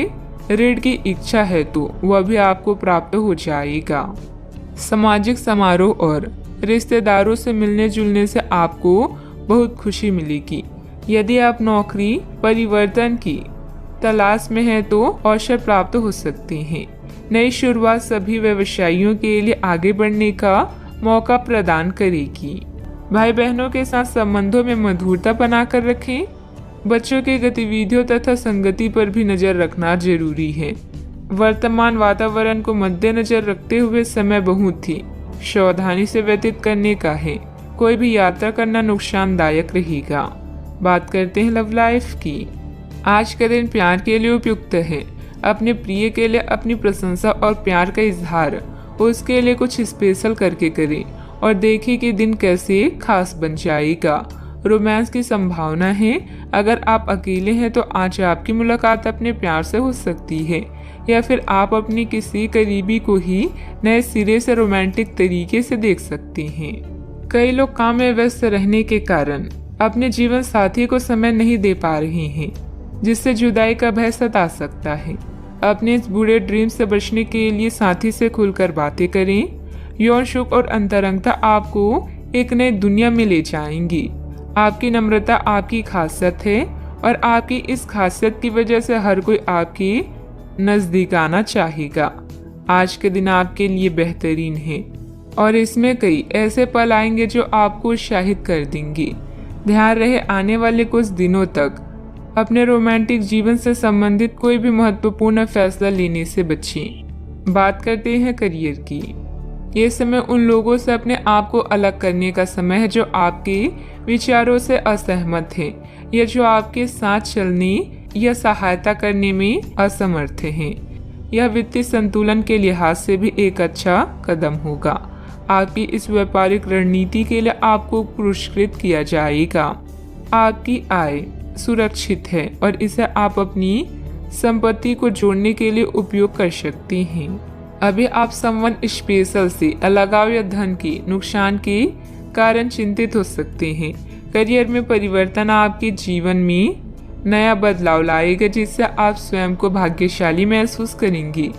ऋण की इच्छा है तो वह भी आपको प्राप्त हो जाएगा। सामाजिक समारोह और रिश्तेदारों से मिलने जुलने से आपको बहुत खुशी मिलेगी। यदि आप नौकरी परिवर्तन की तलाश में हैं तो अवसर प्राप्त हो सकते हैं। नई शुरुआत सभी व्यवसायियों के लिए आगे बढ़ने का मौका प्रदान करेगी। भाई बहनों के साथ संबंधों में मधुरता बनाकर रखें। बच्चों की गतिविधियों तथा संगति पर भी नजर रखना जरूरी है। वर्तमान वातावरण को मद्देनजर रखते हुए समय बहुत ही सावधानी से व्यतीत करने का है। कोई भी यात्रा करना नुकसानदायक रहेगा। बात करते हैं लव लाइफ की। आज का दिन प्यार के लिए उपयुक्त है। अपने प्रिय के लिए अपनी प्रशंसा और प्यार का इजहार उसके लिए कुछ स्पेशल करके करें और देखिए कि दिन कैसे खास बन जाएगा। रोमांस की संभावना है। अगर आप अकेले हैं तो आज आपकी मुलाकात अपने प्यार से हो सकती है या फिर आप अपनी किसी करीबी को ही नए सिरे से रोमांटिक तरीके से देख सकते हैं। कई लोग काम में व्यस्त रहने के कारण अपने जीवन साथी को समय नहीं दे पा रहे हैं, जिससे जुदाई का भय सता सकता है। अपने इस बुरे ड्रीम से बचने के लिए साथी से खुलकर बातें करें। यौन सुख और अंतरंगता आपको एक नई दुनिया में ले जाएंगी। आपकी नम्रता आपकी खासियत है और आपकी इस खासियत की वजह से हर कोई आपके नजदीक आना चाहेगा। आज के दिन आपके लिए बेहतरीन है और इसमें कई ऐसे पल आएंगे जो आपको उत्साहित कर देंगे। ध्यान रहे आने वाले कुछ दिनों तक अपने रोमांटिक जीवन से संबंधित कोई भी महत्वपूर्ण फैसला लेने से बचें। बात करते हैं करियर की। ये समय उन लोगों से अपने आप को अलग करने का समय है जो आपके विचारों से असहमत हैं या जो आपके साथ चलने या सहायता करने में असमर्थ हैं। यह वित्तीय संतुलन के लिहाज से भी एक अच्छा कदम होगा। आपकी इस व्यापारिक रणनीति के लिए आपको पुरस्कृत किया जाएगा। आपकी आय सुरक्षित है और इसे आप अपनी संपत्ति को जोड़ने के लिए उपयोग कर सकते हैं। अभी आप समवन स्पेशल से अलगाव या धन के नुकसान के कारण चिंतित हो सकते हैं। करियर में परिवर्तन आपके जीवन में नया बदलाव लाएगा, जिससे आप स्वयं को भाग्यशाली महसूस करेंगे।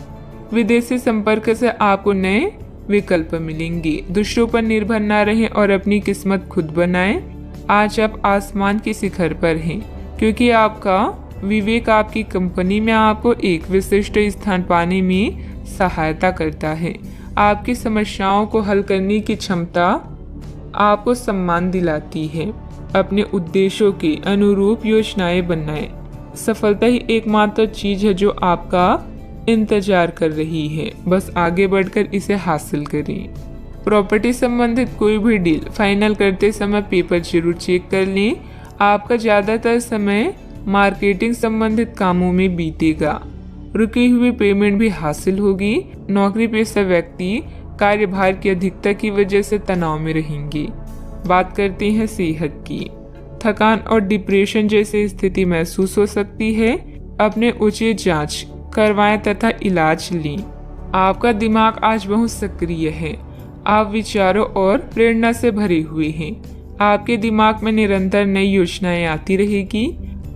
विदेशी संपर्क से आपको नए विकल्प मिलेंगे। दूसरों पर निर्भर न रहें और अपनी किस्मत खुद बनाएं। आज आप आसमान के शिखर पर हैं क्योंकि आपका विवेक आपकी कंपनी में आपको एक विशिष्ट स्थान पाने में सहायता करता है। आपकी समस्याओं को हल करने की क्षमता आपको सम्मान दिलाती है। अपने उद्देश्यों के अनुरूप योजनाएं बनाएं। सफलता ही एकमात्र चीज है जो आपका इंतजार कर रही है। बस आगे बढ़कर इसे हासिल करें। प्रॉपर्टी संबंधित कोई भी डील फाइनल करते समय पेपर जरूर चेक कर लें। आपका ज्यादातर समय मार्केटिंग संबंधित कामों में बीतेगा। रुकी हुई पेमेंट भी हासिल होगी। नौकरी पेशा व्यक्ति कार्यभार की अधिकता की वजह से तनाव में रहेंगे। बात करते हैं सेहत की। थकान और डिप्रेशन जैसी स्थिति महसूस हो सकती है। अपने उचित जांच करवाएं तथा इलाज लें। आपका दिमाग आज बहुत सक्रिय है। आप विचारों और प्रेरणा से भरे हुए हैं। आपके दिमाग में निरंतर नई योजनाएं आती रहेगी।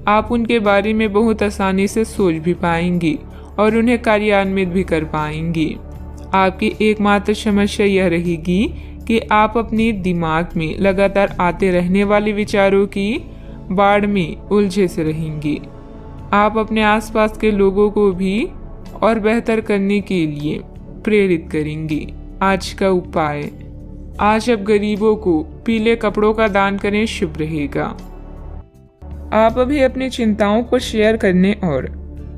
आप उनके बारे में बहुत आसानी से सोच भी पाएंगे और उन्हें कार्यान्वित भी कर पाएंगे। आपकी एकमात्र समस्या यह रहेगी कि आप अपने दिमाग में लगातार आते रहने वाले विचारों की बाढ़ में उलझे से रहेंगे। आप अपने आसपास के लोगों को भी और बेहतर करने के लिए प्रेरित करेंगे। आज का उपाय, आज आप गरीबों को पीले कपड़ों का दान करें, शुभ रहेगा। आप अभी अपनी चिंताओं को शेयर करने और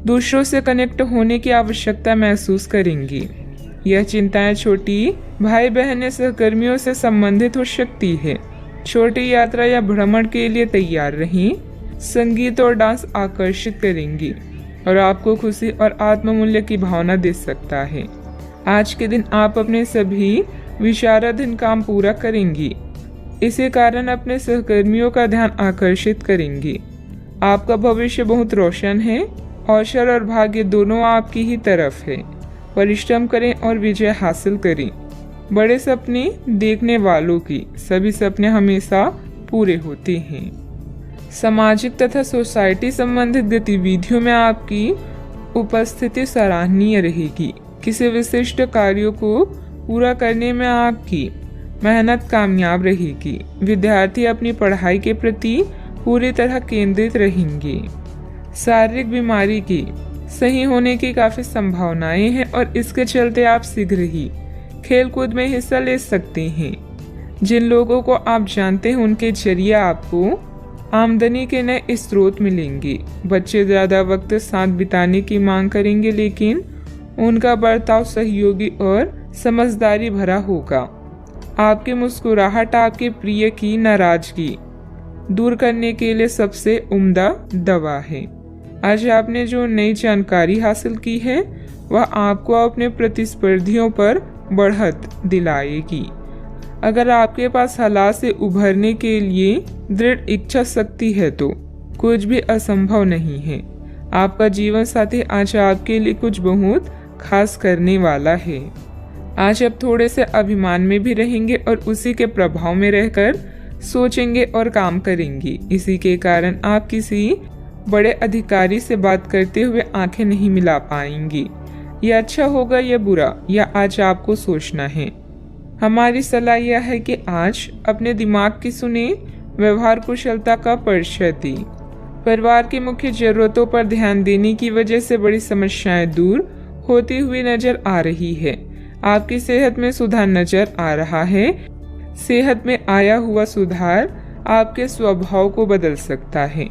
दूसरों से कनेक्ट होने की आवश्यकता महसूस करेंगी। यह चिंताएं छोटी भाई बहन या सहकर्मियों से संबंधित हो सकती है। छोटी यात्रा या भ्रमण के लिए तैयार रहें। संगीत और डांस आकर्षित करेंगी और आपको खुशी और आत्ममूल्य की भावना दे सकता है। आज के दिन आप अपने सभी विचाराधीन काम पूरा करेंगी। इसी कारण अपने सहकर्मियों का ध्यान आकर्षित करेंगी। आपका भविष्य बहुत रोशन है। अवसर और भाग्य दोनों आपकी ही तरफ है। परिश्रम करें और विजय हासिल करें। बड़े सपने देखने वालों की सभी सपने हमेशा पूरे होते हैं। सामाजिक तथा सोसाइटी संबंधित गतिविधियों में आपकी उपस्थिति सराहनीय रहेगी। किसी विशिष्ट कार्यों को पूरा करने में आपकी मेहनत कामयाब रहेगी। विद्यार्थी अपनी पढ़ाई के प्रति पूरी तरह केंद्रित रहेंगे। शारीरिक बीमारी की सही होने की काफी संभावनाएं हैं और इसके चलते आप शीघ्र ही खेलकूद में हिस्सा ले सकते हैं। जिन लोगों को आप जानते हैं उनके जरिए आपको आमदनी के नए स्रोत मिलेंगे। बच्चे ज्यादा वक्त साथ बिताने की मांग करेंगे, लेकिन उनका बर्ताव सहयोगी और समझदारी भरा होगा। आपकी मुस्कुराहट आपके प्रिय की नाराजगी दूर करने के लिए सबसे उम्दा दवा है। आज आपने जो नई जानकारी हासिल की है वह आपको अपने प्रतिस्पर्धियों पर बढ़त दिलाएगी। अगर आपके पास हालात से उभरने के लिए दृढ़ इच्छा शक्ति है तो कुछ भी असंभव नहीं है। आपका जीवन साथी आज आपके लिए कुछ बहुत खास करने वाला है। आज आप थोड़े से अभिमान में भी रहेंगे और उसी के प्रभाव में रहकर सोचेंगे और काम करेंगे। इसी के कारण आप किसी बड़े अधिकारी से बात करते हुए आंखें नहीं मिला पाएंगे। यह अच्छा होगा या बुरा, यह आज आपको सोचना है। हमारी सलाह यह है कि आज अपने दिमाग की सुने, व्यवहार कुशलता का परिचय दें। परिवार की मुख्य जरूरतों पर ध्यान देने की वजह से बड़ी समस्याएं दूर होती हुई नजर आ रही है। आपकी सेहत में सुधार नजर आ रहा है। सेहत में आया हुआ सुधार आपके स्वभाव को बदल सकता है।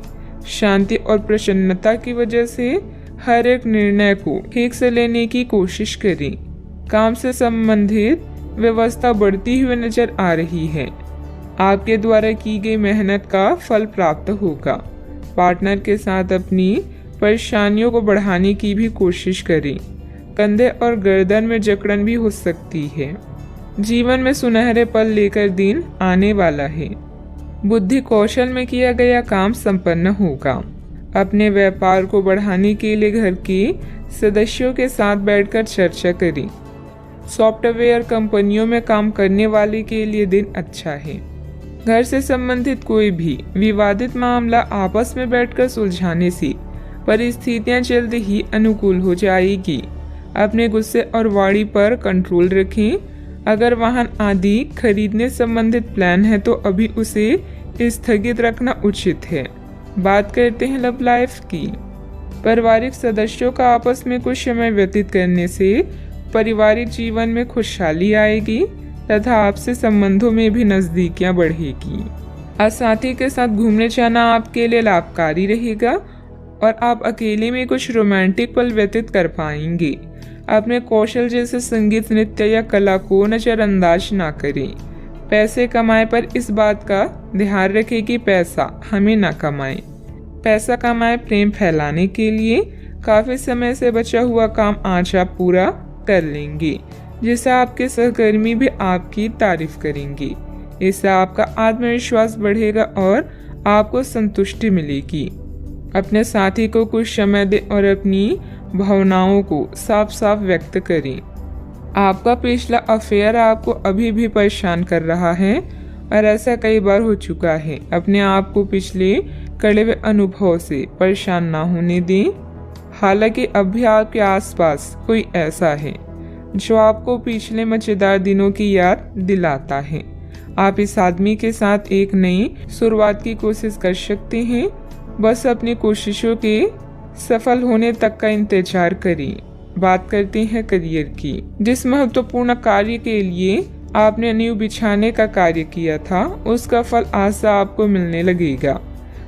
शांति और प्रसन्नता की वजह से हर एक निर्णय को ठीक से लेने की कोशिश करें। काम से संबंधित व्यवस्था बढ़ती हुई नजर आ रही है। आपके द्वारा की गई मेहनत का फल प्राप्त होगा। पार्टनर के साथ अपनी परेशानियों को बढ़ाने की भी कोशिश करें। कंधे और गर्दन में जकड़न भी हो सकती है। जीवन में सुनहरे पल लेकर दिन आने वाला है। बुद्धि कौशल में किया गया काम संपन्न होगा। अपने व्यापार को बढ़ाने के लिए घर के सदस्यों के साथ बैठकर चर्चा करें। सॉफ्टवेयर कंपनियों में काम करने वाले के लिए दिन अच्छा है। घर से संबंधित कोई भी विवादित मामला आपस में बैठकर सुलझाने से परिस्थितियां जल्द ही अनुकूल हो जाएगी। अपने गुस्से और वाणी पर कंट्रोल रखें। अगर वाहन आदि खरीदने संबंधित प्लान है तो अभी उसे स्थगित रखना उचित है। बात करते हैं लव लाइफ की। पारिवारिक सदस्यों का आपस में कुछ समय व्यतीत करने से पारिवारिक जीवन में खुशहाली आएगी तथा आपसे संबंधों में भी नजदीकियां बढ़ेगी। आज साथी के साथ घूमने जाना आपके लिए लाभकारी रहेगा और आप अकेले में कुछ रोमांटिक पल व्यतीत कर पाएंगे। अपने कौशल जैसे संगीत, नृत्य या कला को नजरअंदाज ना करें। पैसे कमाए पर इस बात का ध्यान रखें कि पैसा हमें ना कमाए। पैसा कमाए प्रेम फैलाने के लिए काफी समय से बचा हुआ काम आज आप पूरा कर लेंगे, जिससे आपके सहकर्मी भी आपकी तारीफ करेंगे। इससे आपका आत्मविश्वास बढ़ेगा और आपको संतुष्टि मिलेगी। अपने साथी को कुछ समय दें और अपनी भावनाओं को साफ साफ व्यक्त करें। आपका पिछला अफेयर आपको अभी भी परेशान कर रहा है और ऐसा कई बार हो चुका है। अपने आप को पिछले कड़वे अनुभव से परेशान ना होने दें। हालांकि अब भी आपके आसपास कोई ऐसा है जो आपको पिछले मजेदार दिनों की याद दिलाता है। आप इस आदमी के साथ एक नई शुरुआत की कोशिश कर सकते हैं। बस अपनी कोशिशों के सफल होने तक का इंतजार करें। बात करते हैं करियर की। जिस महत्वपूर्ण कार्य के लिए आपने नींव बिछाने का कार्य किया था उसका फल आज से आपको मिलने लगेगा।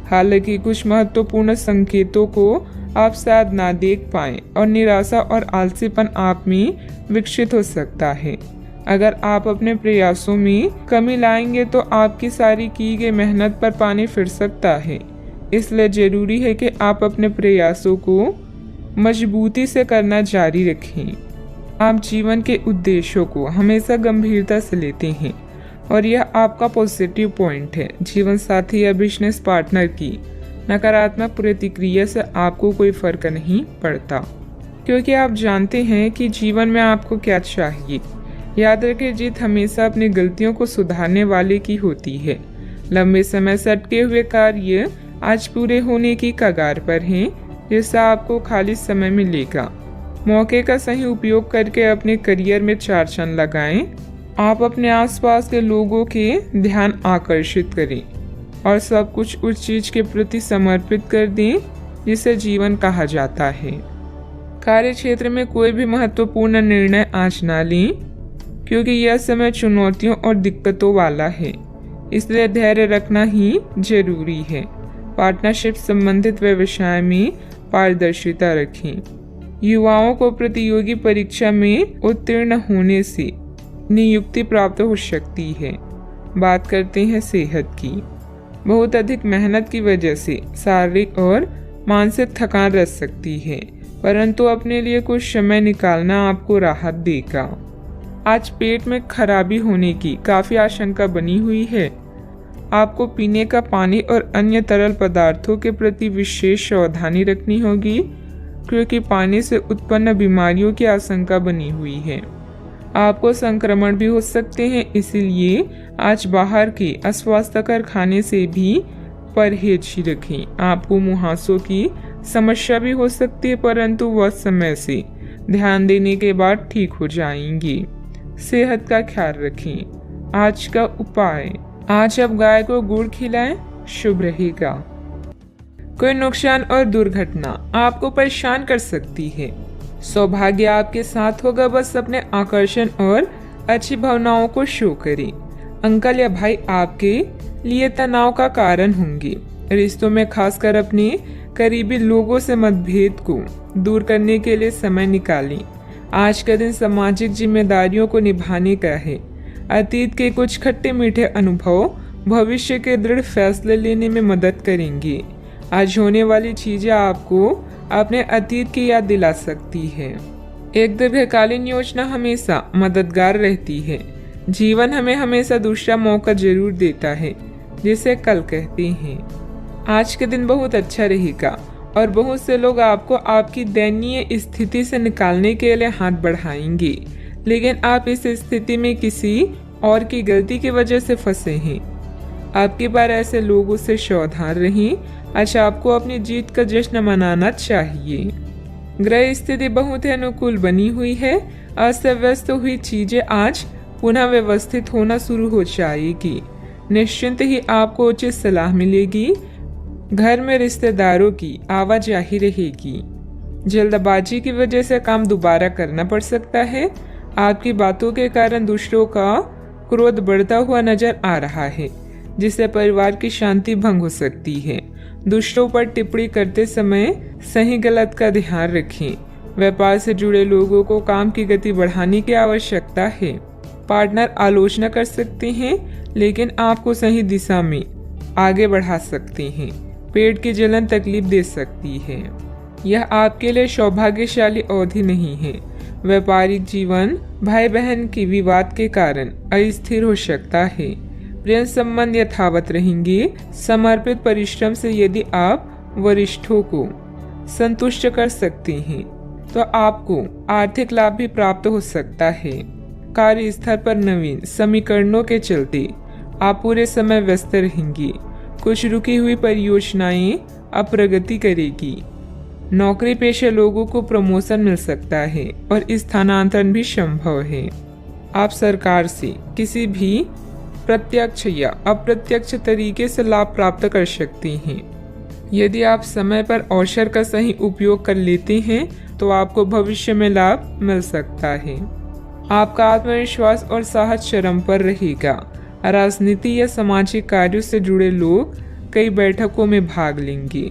हालांकि कुछ महत्वपूर्ण संकेतों को आप शायद ना देख पाएं और निराशा और आलसीपन आप में विकसित हो सकता है। अगर आप अपने प्रयासों में कमी लाएंगे तो आपकी सारी की गई मेहनत पर पानी फिर सकता है। इसलिए जरूरी है कि आप अपने प्रयासों को मजबूती से करना जारी रखें। आप जीवन के उद्देश्यों को हमेशा गंभीरता से लेते हैं और यह आपका पॉजिटिव पॉइंट है। जीवन साथी या बिजनेस पार्टनर की नकारात्मक प्रतिक्रिया से आपको कोई फर्क नहीं पड़ता, क्योंकि आप जानते हैं कि जीवन में आपको क्या चाहिए। याद रखें, जीत हमेशा अपनी गलतियों को सुधारने वाले की होती है। लंबे समय से अटके हुए कार्य आज पूरे होने की कगार पर हैं, जिससे आपको खाली समय मिलेगा। मौके का सही उपयोग करके अपने करियर में 4 चांद लगाएं। आप अपने आसपास के लोगों के ध्यान आकर्षित करें। और सब कुछ उस चीज के प्रति समर्पित कर दें जिसे जीवन कहा जाता है। कार्य क्षेत्र में कोई भी महत्वपूर्ण निर्णय आज ना लें, क्योंकि यह समय चुनौतियों और दिक्कतों वाला है, इसलिए धैर्य रखना ही जरूरी है। पार्टनरशिप संबंधित व्यवसाय में पारदर्शिता रखें। युवाओं को प्रतियोगी परीक्षा में उत्तीर्ण होने से नियुक्ति प्राप्त हो सकती है। बात करते हैं सेहत की। बहुत अधिक मेहनत की वजह से शारीरिक और मानसिक थकान रह सकती है, परंतु अपने लिए कुछ समय निकालना आपको राहत देगा। आज पेट में खराबी होने की काफी आशंका बनी हुई है। आपको पीने का पानी और अन्य तरल पदार्थों के प्रति विशेष सावधानी रखनी होगी, क्योंकि पानी से उत्पन्न बीमारियों की आशंका बनी हुई है। आपको संक्रमण भी हो सकते हैं, इसीलिए आज बाहर के अस्वास्थ्यकर खाने से भी परहेज ही रखें। आपको मुहासों की समस्या भी हो सकती है, परंतु वह समय से ध्यान देने के बाद ठीक हो जाएंगी। सेहत का ख्याल रखें। आज का उपाय, आज आप गाय को गुड़ खिलाएं, शुभ रहेगा। कोई नुकसान और दुर्घटना आपको परेशान कर सकती है। सौभाग्य आपके साथ होगा, बस अपने आकर्षण और अच्छी भावनाओं को शो करें। अंकल या भाई आपके लिए तनाव का कारण होंगे। रिश्तों में खासकर अपने करीबी लोगों से मतभेद को दूर करने के लिए समय निकालें। आज का दिन सामाजिक जिम्मेदारियों को निभाने का है। अतीत के कुछ खट्टे मीठे अनुभव भविष्य के दृढ़ फैसले लेने में मदद करेंगे। आज होने वाली चीजें आपको अपने अतीत की याद दिला सकती है। एक दीर्घकालीन योजना हमेशा मददगार रहती है। जीवन हमें हमेशा दूसरा मौका जरूर देता है, जिसे कल कहते हैं। आज के दिन बहुत अच्छा रहेगा और बहुत से लोग आपको आपकी दयनीय स्थिति से निकालने के लिए हाथ बढ़ाएंगे, लेकिन आप इस स्थिति में किसी और की गलती की वजह से फंसे हैं। आपके बार ऐसे लोगों से सावधान रहें। अच्छा, आपको अपनी जीत का जश्न मनाना चाहिए। ग्रह स्थिति बहुत ही अनुकूल बनी हुई है। अस्त व्यस्त हुई चीजें आज पुनः व्यवस्थित होना शुरू हो जाएगी। निश्चिंत ही आपको उचित सलाह मिलेगी। घर में रिश्तेदारों की आवाजाही रहेगी। जल्दबाजी की वजह से काम दोबारा करना पड़ सकता है। आपकी बातों के कारण दूसरों का क्रोध बढ़ता हुआ नजर आ रहा है, जिससे परिवार की शांति भंग हो सकती है। दूसरों पर टिप्पणी करते समय सही गलत का ध्यान रखें। व्यापार से जुड़े लोगों को काम की गति बढ़ाने की आवश्यकता है। पार्टनर आलोचना कर सकते हैं, लेकिन आपको सही दिशा में आगे बढ़ा सकते हैं। पेट की जलन तकलीफ दे सकती है। यह आपके लिए सौभाग्यशाली अवधि नहीं है। व्यापारिक जीवन भाई बहन की विवाद के कारण अस्थिर हो सकता है। प्रेम संबंध यथावत रहेंगे। समर्पित परिश्रम से यदि आप वरिष्ठों को संतुष्ट कर सकते हैं, तो आपको आर्थिक लाभ भी प्राप्त हो सकता है। कार्यस्थल पर नवीन समीकरणों के चलते आप पूरे समय व्यस्त रहेंगे। कुछ रुकी हुई परियोजनाएं अब प्रगति करेगी। नौकरी पेशे लोगों को प्रमोशन मिल सकता है और स्थानांतरण भी संभव है। आप सरकार से किसी भी प्रत्यक्ष या अप्रत्यक्ष तरीके से लाभ प्राप्त कर सकते हैं। यदि आप समय पर अवसर का सही उपयोग कर लेते हैं, तो आपको भविष्य में लाभ मिल सकता है। आपका आत्मविश्वास और साहस चरम पर रहेगा। राजनीति या सामाजिक कार्यों से जुड़े लोग कई बैठकों में भाग लेंगे।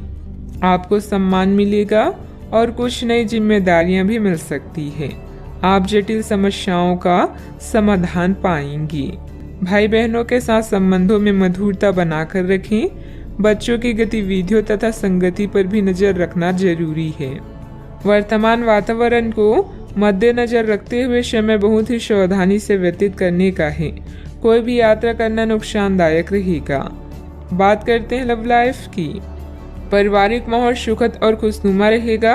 आपको सम्मान मिलेगा और कुछ नई जिम्मेदारियां भी मिल सकती है। आप जटिल समस्याओं का समाधान पाएंगे। भाई बहनों के साथ संबंधों में मधुरता बनाकर रखें। बच्चों की गतिविधियों तथा संगति पर भी नजर रखना जरूरी है। वर्तमान वातावरण को मद्देनजर रखते हुए समय बहुत ही सावधानी से व्यतीत करने का है। कोई भी यात्रा करना नुकसानदायक रहेगा। बात करते हैं लव लाइफ की। पारिवारिक माहौल सुखद और खुशनुमा रहेगा।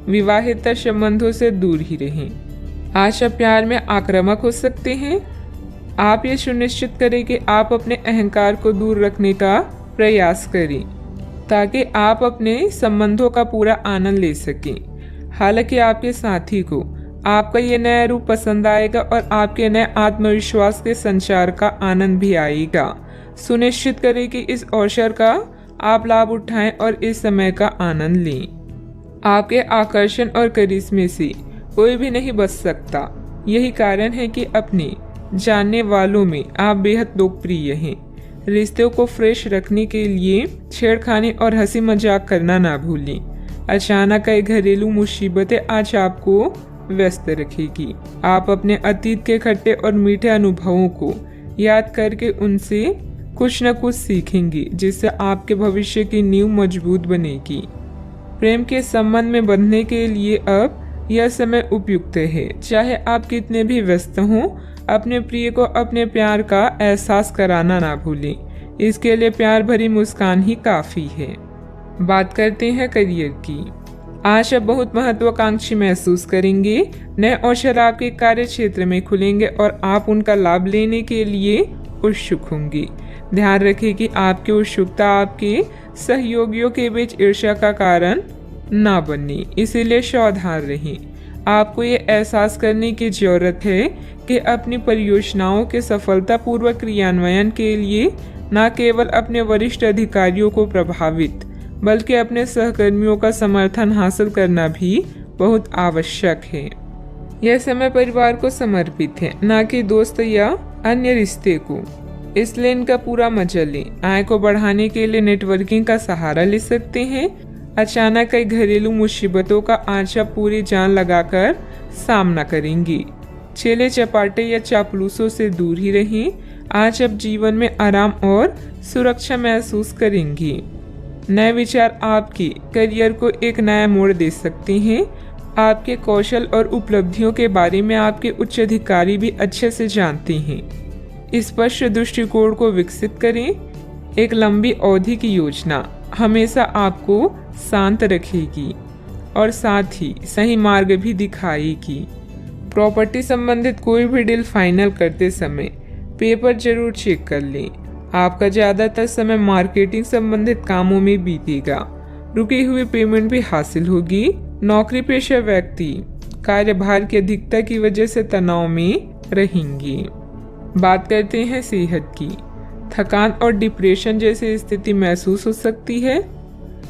विवाहित संबंधों से दूर ही रहें। आज आप प्यार में आक्रामक हो सकते हैं। आप ये सुनिश्चित करें कि आप अपने अहंकार को दूर रखने का प्रयास करें, ताकि आप अपने संबंधों का पूरा आनंद ले सकें। हालांकि आपके साथी को आपका ये नया रूप पसंद आएगा और आपके नए आत्मविश्वास के संचार का आनंद भी आएगा। सुनिश्चित करें कि इस अवसर का आप लाभ उठाएं और इस समय का आनंद लें। आपके आकर्षण और करिश्मे से कोई भी नहीं बच सकता। यही कारण है कि अपने जानने वालों में आप बेहद लोकप्रिय हैं। रिश्तों को फ्रेश रखने के लिए छेड़खानी और हंसी मजाक करना ना भूलें। अचानक कई घरेलू मुसीबतें आज आपको व्यस्त रखेगी। आप अपने अतीत के खट्टे और मीठे अनुभवों को याद करके उनसे कुछ न कुछ सीखेंगी, जिससे आपके भविष्य की नींव मजबूत बनेगी। प्रेम के संबंध में बंधने के लिए अब यह समय उपयुक्त है। चाहे आप कितने भी व्यस्त हों, अपने प्रिय को अपने प्यार का एहसास कराना ना भूलें। इसके लिए प्यार भरी मुस्कान ही काफी है। बात करते हैं करियर की। आज आप बहुत महत्वाकांक्षी महसूस करेंगे। नए अवसर आपके कार्य क्षेत्र में खुलेंगे और आप उनका लाभ लेने के लिए उत्सुक होंगे। ध्यान रखें कि आपकी उत्सुकता आपके सहयोगियों के बीच ईर्ष्या का कारण ना बने, इसीलिए सावधान रहें। आपको ये एहसास करने की जरूरत है कि अपनी परियोजनाओं के सफलतापूर्वक क्रियान्वयन के लिए न केवल अपने वरिष्ठ अधिकारियों को प्रभावित बल्कि अपने सहकर्मियों का समर्थन हासिल करना भी बहुत आवश्यक है। यह समय परिवार को समर्पित है, न कि दोस्त या अन्य रिश्ते को, इसलिए इनका पूरा मजा लें। आय को बढ़ाने के लिए नेटवर्किंग का सहारा ले सकते हैं। अचानक कई घरेलू मुसीबतों का आज आप पूरी जान लगाकर सामना करेंगी। चेले चपाटे या चापलूसों से दूर ही रहें। आज आप जीवन में आराम और सुरक्षा महसूस करेंगी। नए विचार आपके करियर को एक नया मोड़ दे सकते हैं। आपके कौशल और उपलब्धियों के बारे में आपके उच्च अधिकारी भी अच्छे से जानते हैं। स्पष्ट दृष्टिकोण को विकसित करें। एक लंबी अवधि की योजना हमेशा आपको शांत रखेगी और साथ ही सही मार्ग भी दिखाएगी। प्रॉपर्टी संबंधित कोई भी डील फाइनल करते समय पेपर जरूर चेक कर लें। आपका ज्यादातर समय मार्केटिंग संबंधित कामों में बीतेगा। रुकी हुई पेमेंट भी हासिल होगी। नौकरी पेशा व्यक्ति कार्यभार की अधिकता की वजह से तनाव में रहेंगे। बात करते हैं सेहत की। थकान और डिप्रेशन जैसी स्थिति महसूस हो सकती है।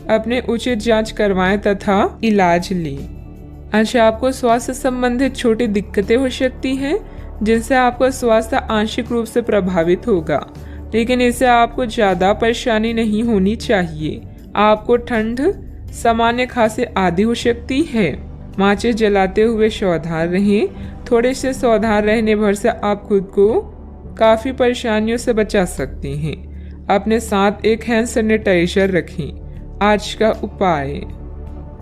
अपने उचित जांच करवाएं तथा इलाज लें। अच्छा, आपको स्वास्थ्य संबंधित छोटी दिक्कतें हो सकती हैं जिनसे आपका स्वास्थ्य आंशिक रूप से प्रभावित होगा, लेकिन इससे आपको ज्यादा परेशानी नहीं होनी चाहिए। आपको ठंड, सामान्य खांसी आदि हो सकती है। माचिस जलाते हुए सावधान रहें। थोड़े से सावधान रहने भर से आप खुद को काफी परेशानियों से बचा सकते हैं। अपने साथ एक हैंड सैनिटाइजर रखें। आज का उपाय,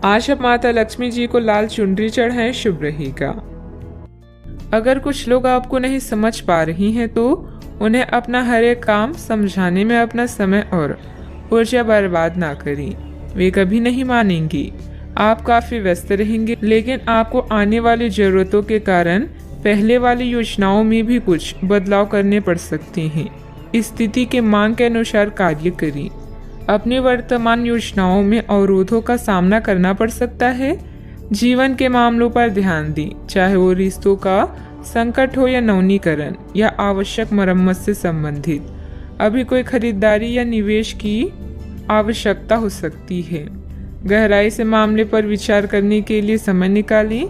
आज आप माता लक्ष्मी जी को लाल चुनरी चढ़ाएं, शुभ रहेगा। अगर कुछ लोग आपको नहीं समझ पा रही हैं तो उन्हें अपना हर एक काम समझाने में अपना समय और ऊर्जा बर्बाद ना करें। वे कभी नहीं मानेंगी। आप काफी व्यस्त रहेंगे, लेकिन आपको आने वाली जरूरतों के कारण पहले वाली योजनाओं में भी कुछ बदलाव करने पड़ सकते हैं। स्थिति के मांग के अनुसार कार्य करें। अपनी वर्तमान योजनाओं में अवरोधों का सामना करना पड़ सकता है। जीवन के मामलों पर ध्यान दें, चाहे वो रिश्तों का संकट हो या नवीनीकरण या आवश्यक मरम्मत से संबंधित। अभी कोई खरीदारी या निवेश की आवश्यकता हो सकती है। गहराई से मामले पर विचार करने के लिए समय निकालें।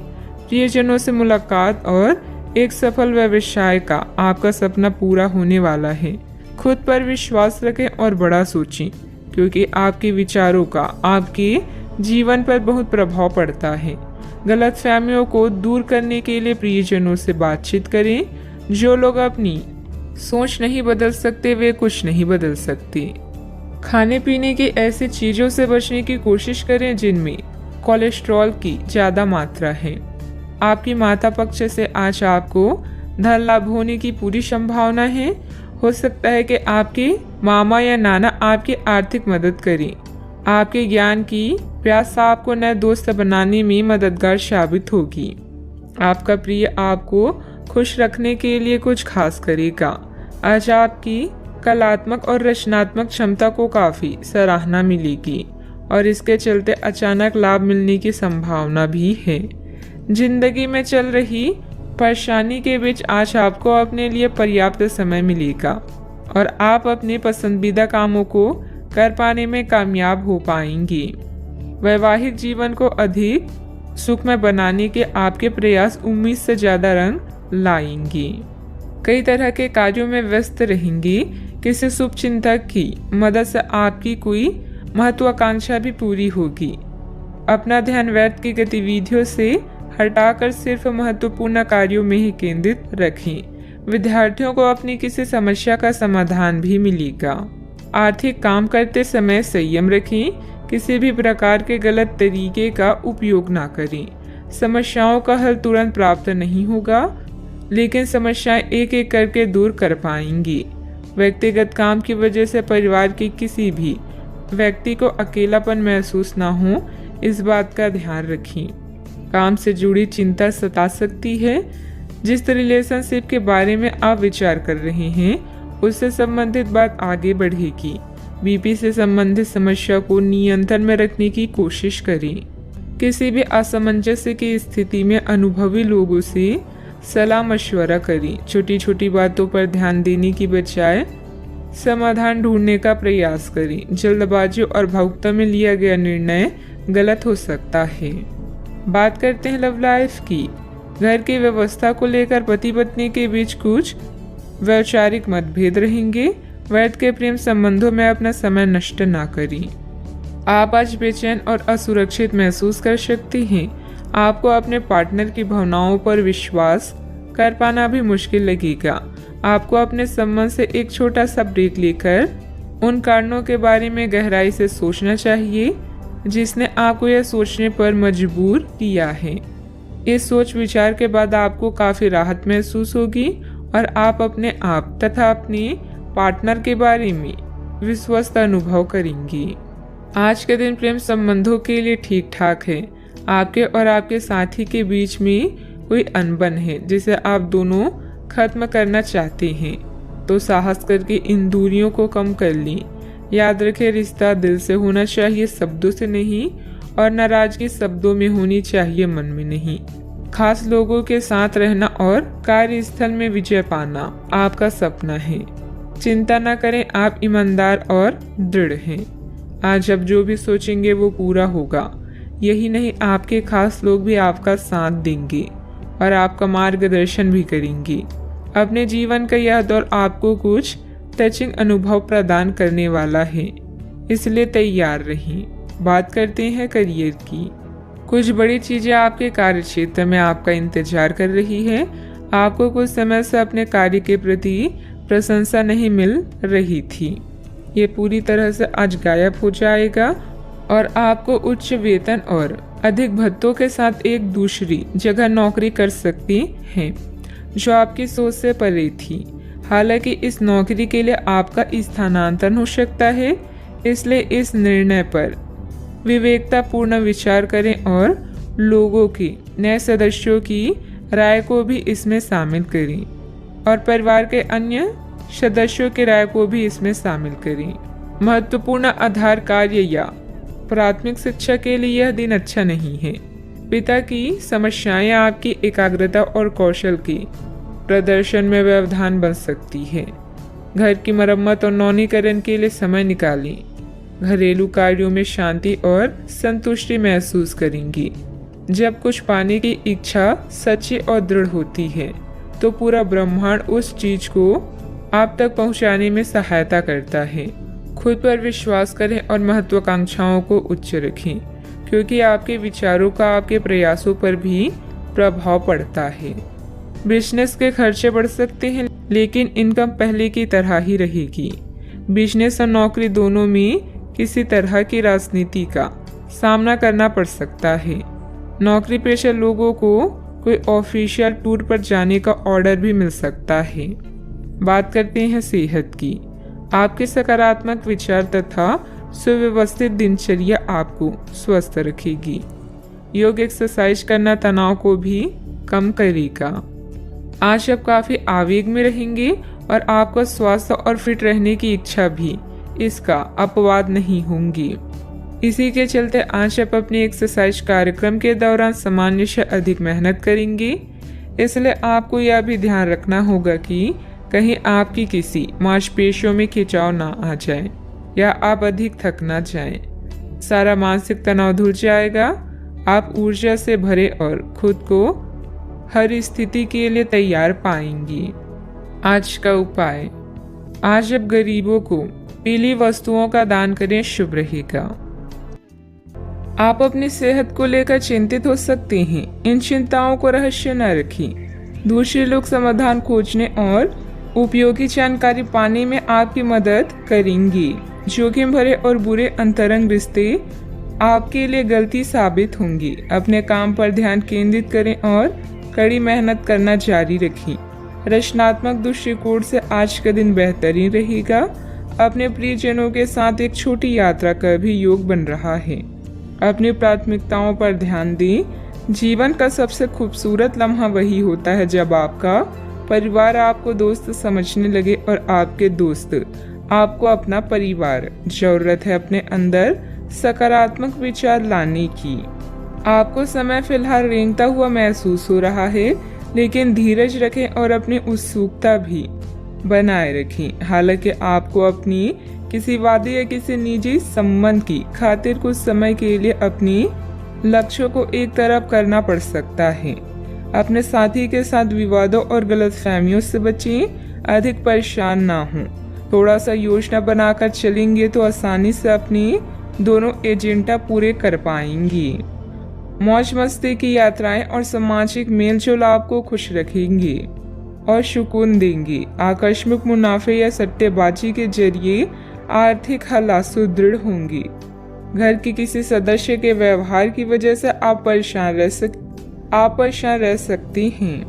प्रियजनों से मुलाकात और एक सफल व्यवसाय का आपका सपना पूरा होने वाला है। खुद पर विश्वास रखें और बड़ा सोचें, क्योंकि आपके विचारों का आपके जीवन पर बहुत प्रभाव पड़ता है। गलतफहमियों को दूर करने के लिए प्रियजनों से बातचीत करें। जो लोग अपनी सोच नहीं बदल सकते वे कुछ नहीं बदल सकते। खाने पीने की ऐसी चीजों से बचने की कोशिश करें जिनमें कोलेस्ट्रॉल की ज्यादा मात्रा है। आपकी माता पक्ष से आज आपको धन लाभ होने की पूरी संभावना है। हो सकता है कि आपके मामा या नाना आपकी आर्थिक मदद करें। आपके ज्ञान की प्यास आपको नए दोस्त बनाने में मददगार साबित होगी। आपका प्रिय आपको खुश रखने के लिए कुछ खास करेगा। आज आपकी कलात्मक और रचनात्मक क्षमता को काफी सराहना मिलेगी और इसके चलते अचानक लाभ मिलने की संभावना भी है। जिंदगी में चल रही परेशानी के बीच आज आपको अपने लिए पर्याप्त समय मिलेगा और आप अपने पसंदीदा कामों को कर पाने में कामयाब हो पाएंगी। वैवाहिक जीवन को अधिक सुखमय बनाने के आपके प्रयास उम्मीद से ज्यादा रंग लाएंगी। कई तरह के कार्यों में व्यस्त रहेंगी। किसी शुभ चिंतक की मदद से आपकी कोई महत्वाकांक्षा भी पूरी होगी। अपना ध्यान व्यर्थ की गतिविधियों से हटाकर सिर्फ महत्वपूर्ण कार्यों में ही केंद्रित रखें। विद्यार्थियों को अपनी किसी समस्या का समाधान भी मिलेगा। आर्थिक काम करते समय संयम रखें। किसी भी प्रकार के गलत तरीके का उपयोग ना करें। समस्याओं का हल तुरंत प्राप्त नहीं होगा, लेकिन समस्याएं एक एक करके दूर कर पाएंगी। व्यक्तिगत काम की वजह से परिवार के किसी भी व्यक्ति को अकेलापन महसूस ना हो, इस बात का ध्यान रखें। काम से जुड़ी चिंता सता सकती है। जिस रिलेशनशिप के बारे में आप विचार कर रहे हैं, उससे संबंधित बात आगे बढ़ेगी। बीपी से संबंधित समस्या को नियंत्रण में रखने की कोशिश करें। किसी भी असमंजस्य की स्थिति में अनुभवी लोगों से सलाह मशवरा करें। छोटी छोटी बातों पर ध्यान देने की बजाय समाधान ढूंढने का प्रयास करें। जल्दबाजी और भावुकता में लिया गया निर्णय गलत हो सकता है। बात करते हैं लव लाइफ की। घर की व्यवस्था को लेकर पति पत्नी के बीच कुछ वैचारिक मतभेद रहेंगे। व्यर्थ के प्रेम संबंधों में अपना समय नष्ट ना करें। आप आज बेचैन और असुरक्षित महसूस कर सकते हैं। आपको अपने पार्टनर की भावनाओं पर विश्वास कर पाना भी मुश्किल लगेगा। आपको अपने संबंध से एक छोटा सा ब्रेक लेकर उन कारणों के बारे में गहराई से सोचना चाहिए जिसने आपको यह सोचने पर मजबूर किया है। इस सोच विचार के बाद आपको काफी राहत महसूस होगी और आप अपने आप तथा अपने पार्टनर के बारे में विश्वस्त अनुभव करेंगी। आज के दिन प्रेम संबंधों के लिए ठीक ठाक है। आपके और आपके साथी के बीच में कोई अनबन है जिसे आप दोनों खत्म करना चाहते हैं, तो साहस करके इन दूरियों को कम कर लें। याद रखें, रिश्ता दिल से होना चाहिए, शब्दों से नहीं, और नाराजगी शब्दों में होनी चाहिए, मन में नहीं। खास लोगों के साथ रहना और कार्यस्थल में विजय पाना आपका सपना है। चिंता न करें, आप ईमानदार और दृढ़ हैं। आज आप जो भी सोचेंगे वो पूरा होगा। यही नहीं, आपके खास लोग भी आपका साथ देंगे और आपका मार्गदर्शन भी करेंगे। अपने जीवन का यह दौर आपको कुछ टचिंग अनुभव प्रदान करने वाला है, इसलिए तैयार रहें। बात करते हैं करियर की। कुछ बड़ी चीजें आपके कार्य क्षेत्र में आपका इंतजार कर रही है। आपको कुछ समय से अपने कार्य के प्रति प्रशंसा नहीं मिल रही थी, ये पूरी तरह से आज गायब हो जाएगा और आपको उच्च वेतन और अधिक भत्तों के साथ एक दूसरी जगह नौकरी कर सकती हैं जो आपकी सोच से परे थी। हालांकि इस नौकरी के लिए आपका स्थानांतरण हो सकता है, इसलिए इस निर्णय पर विवेकतापूर्ण विचार करें और लोगों की नए सदस्यों की राय को भी इसमें शामिल करें और परिवार के अन्य सदस्यों की राय को भी इसमें शामिल करें। महत्वपूर्ण आधार कार्य या प्राथमिक शिक्षा के लिए यह दिन अच्छा नहीं है। पिता की समस्याएं आपकी एकाग्रता और कौशल के प्रदर्शन में व्यवधान बन सकती है। घर की मरम्मत और नवीनीकरण के लिए समय निकालें। घरेलू कार्यों में शांति और संतुष्टि महसूस करेंगी। जब कुछ पाने की इच्छा सच्ची और दृढ़ होती है तो पूरा ब्रह्मांड उस चीज को आप तक पहुंचाने में सहायता करता है। खुद पर विश्वास करें और महत्वाकांक्षाओं को उच्च रखें, क्योंकि आपके विचारों का आपके प्रयासों पर भी प्रभाव पड़ता है। बिजनेस के खर्चे बढ़ सकते हैं, लेकिन इनकम पहले की तरह ही रहेगी। बिजनेस और नौकरी दोनों में किसी तरह की राजनीति का सामना करना पड़ सकता है। नौकरी पेशा लोगों को कोई ऑफिशियल टूर पर जाने का ऑर्डर भी मिल सकता है। बात करते हैं सेहत की। आपके सकारात्मक विचार तथा सुव्यवस्थित दिनचर्या आपको स्वस्थ रखेगी। योग एक्सरसाइज करना तनाव को भी कम करेगा। आज आप काफी आवेग में रहेंगे और आपका स्वास्थ्य और फिट रहने की इच्छा भी इसका अपवाद नहीं होंगी। इसी के चलते आज आप अपने एक्सरसाइज कार्यक्रम के दौरान सामान्य से अधिक मेहनत करेंगे। इसलिए आपको यह भी ध्यान रखना होगा कि कहीं आपकी किसी मांसपेशियों में खिंचाव ना आ जाए या आप अधिक थक ना जाएं। सारा मानसिक तनाव धुल जाएगा। आप ऊर्जा से भरे और खुद को हर स्थिति के लिए तैयार पाएंगी। आज का उपाय, आज अब गरीबों को पीली वस्तुओं का दान करें, शुभ रहेगा। आप अपनी सेहत को लेकर चिंतित हो सकते हैं। इन चिंताओं को रहस्य न रखें। दूसरे लोग समाधान खोजने और उपयोगी जानकारी पाने में आपकी मदद करेंगी। जोखिम भरे और बुरे अंतरंग रिश्ते आपके लिए गलती साबित होंगी। अपने काम पर ध्यान केंद्रित करें और कड़ी मेहनत करना जारी रखें। रचनात्मक दृष्टिकोण से आज का दिन बेहतरीन रहेगा। अपने प्रियजनों के साथ एक छोटी यात्रा का भी योग बन रहा है। अपनी प्राथमिकताओं पर ध्यान दें। जीवन का सबसे खूबसूरत लम्हा वही होता है जब आपका परिवार आपको दोस्त समझने लगे और आपके दोस्त आपको अपना परिवार। जरूरत है अपने अंदर सकारात्मक विचार लाने की। आपको समय फिलहाल रेंगता हुआ महसूस हो रहा है, लेकिन धीरज रखें और अपनी उत्सुकता भी बनाए रखें। हालांकि आपको अपनी किसी वादे या किसी निजी संबंध की खातिर कुछ समय के लिए अपनी लक्ष्यों को एक तरफ करना पड़ सकता है। अपने साथी के साथ विवादों और गलतफहमियों से बचें। अधिक परेशान ना हों। थोड़ा सा योजना बनाकर चलेंगे तो आसानी से अपनी दोनों एजेंडा पूरे कर पाएंगी। मौज मस्ती की यात्राएं और सामाजिक मेलजोल आपको खुश रखेंगे और सुकून देंगे। आकस्मिक मुनाफे या सट्टेबाजी के जरिए आर्थिक हालात सुदृढ़ होंगे। घर के किसी सदस्य के व्यवहार की वजह से आप परेशान रह सकती हैं।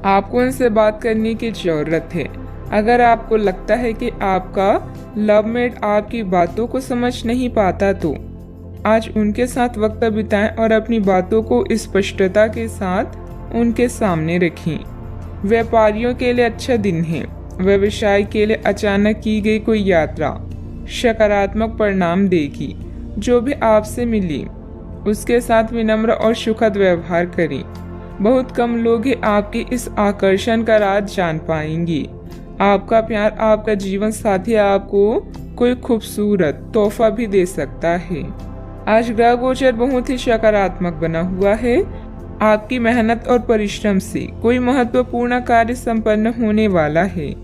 आपको उनसे बात करने की जरूरत है। अगर आपको लगता है कि आपका लवमेट आपकी बातों को समझ नहीं पाता तो आज उनके साथ वक्त बिताएं और अपनी बातों को स्पष्टता के साथ उनके सामने रखें। व्यापारियों के लिए अच्छा दिन है। व्यवसाय के लिए अचानक की गई कोई यात्रा सकारात्मक परिणाम देगी। जो भी आपसे मिली उसके साथ विनम्र और सुखद व्यवहार करें। बहुत कम लोग ही आपके इस आकर्षण का राज जान पाएंगे। आपका प्यार, आपका जीवन साथी आपको कोई खूबसूरत तोहफा भी दे सकता है। आज ग्रह गोचर बहुत ही सकारात्मक बना हुआ है। आपकी मेहनत और परिश्रम से कोई महत्वपूर्ण कार्य संपन्न होने वाला है।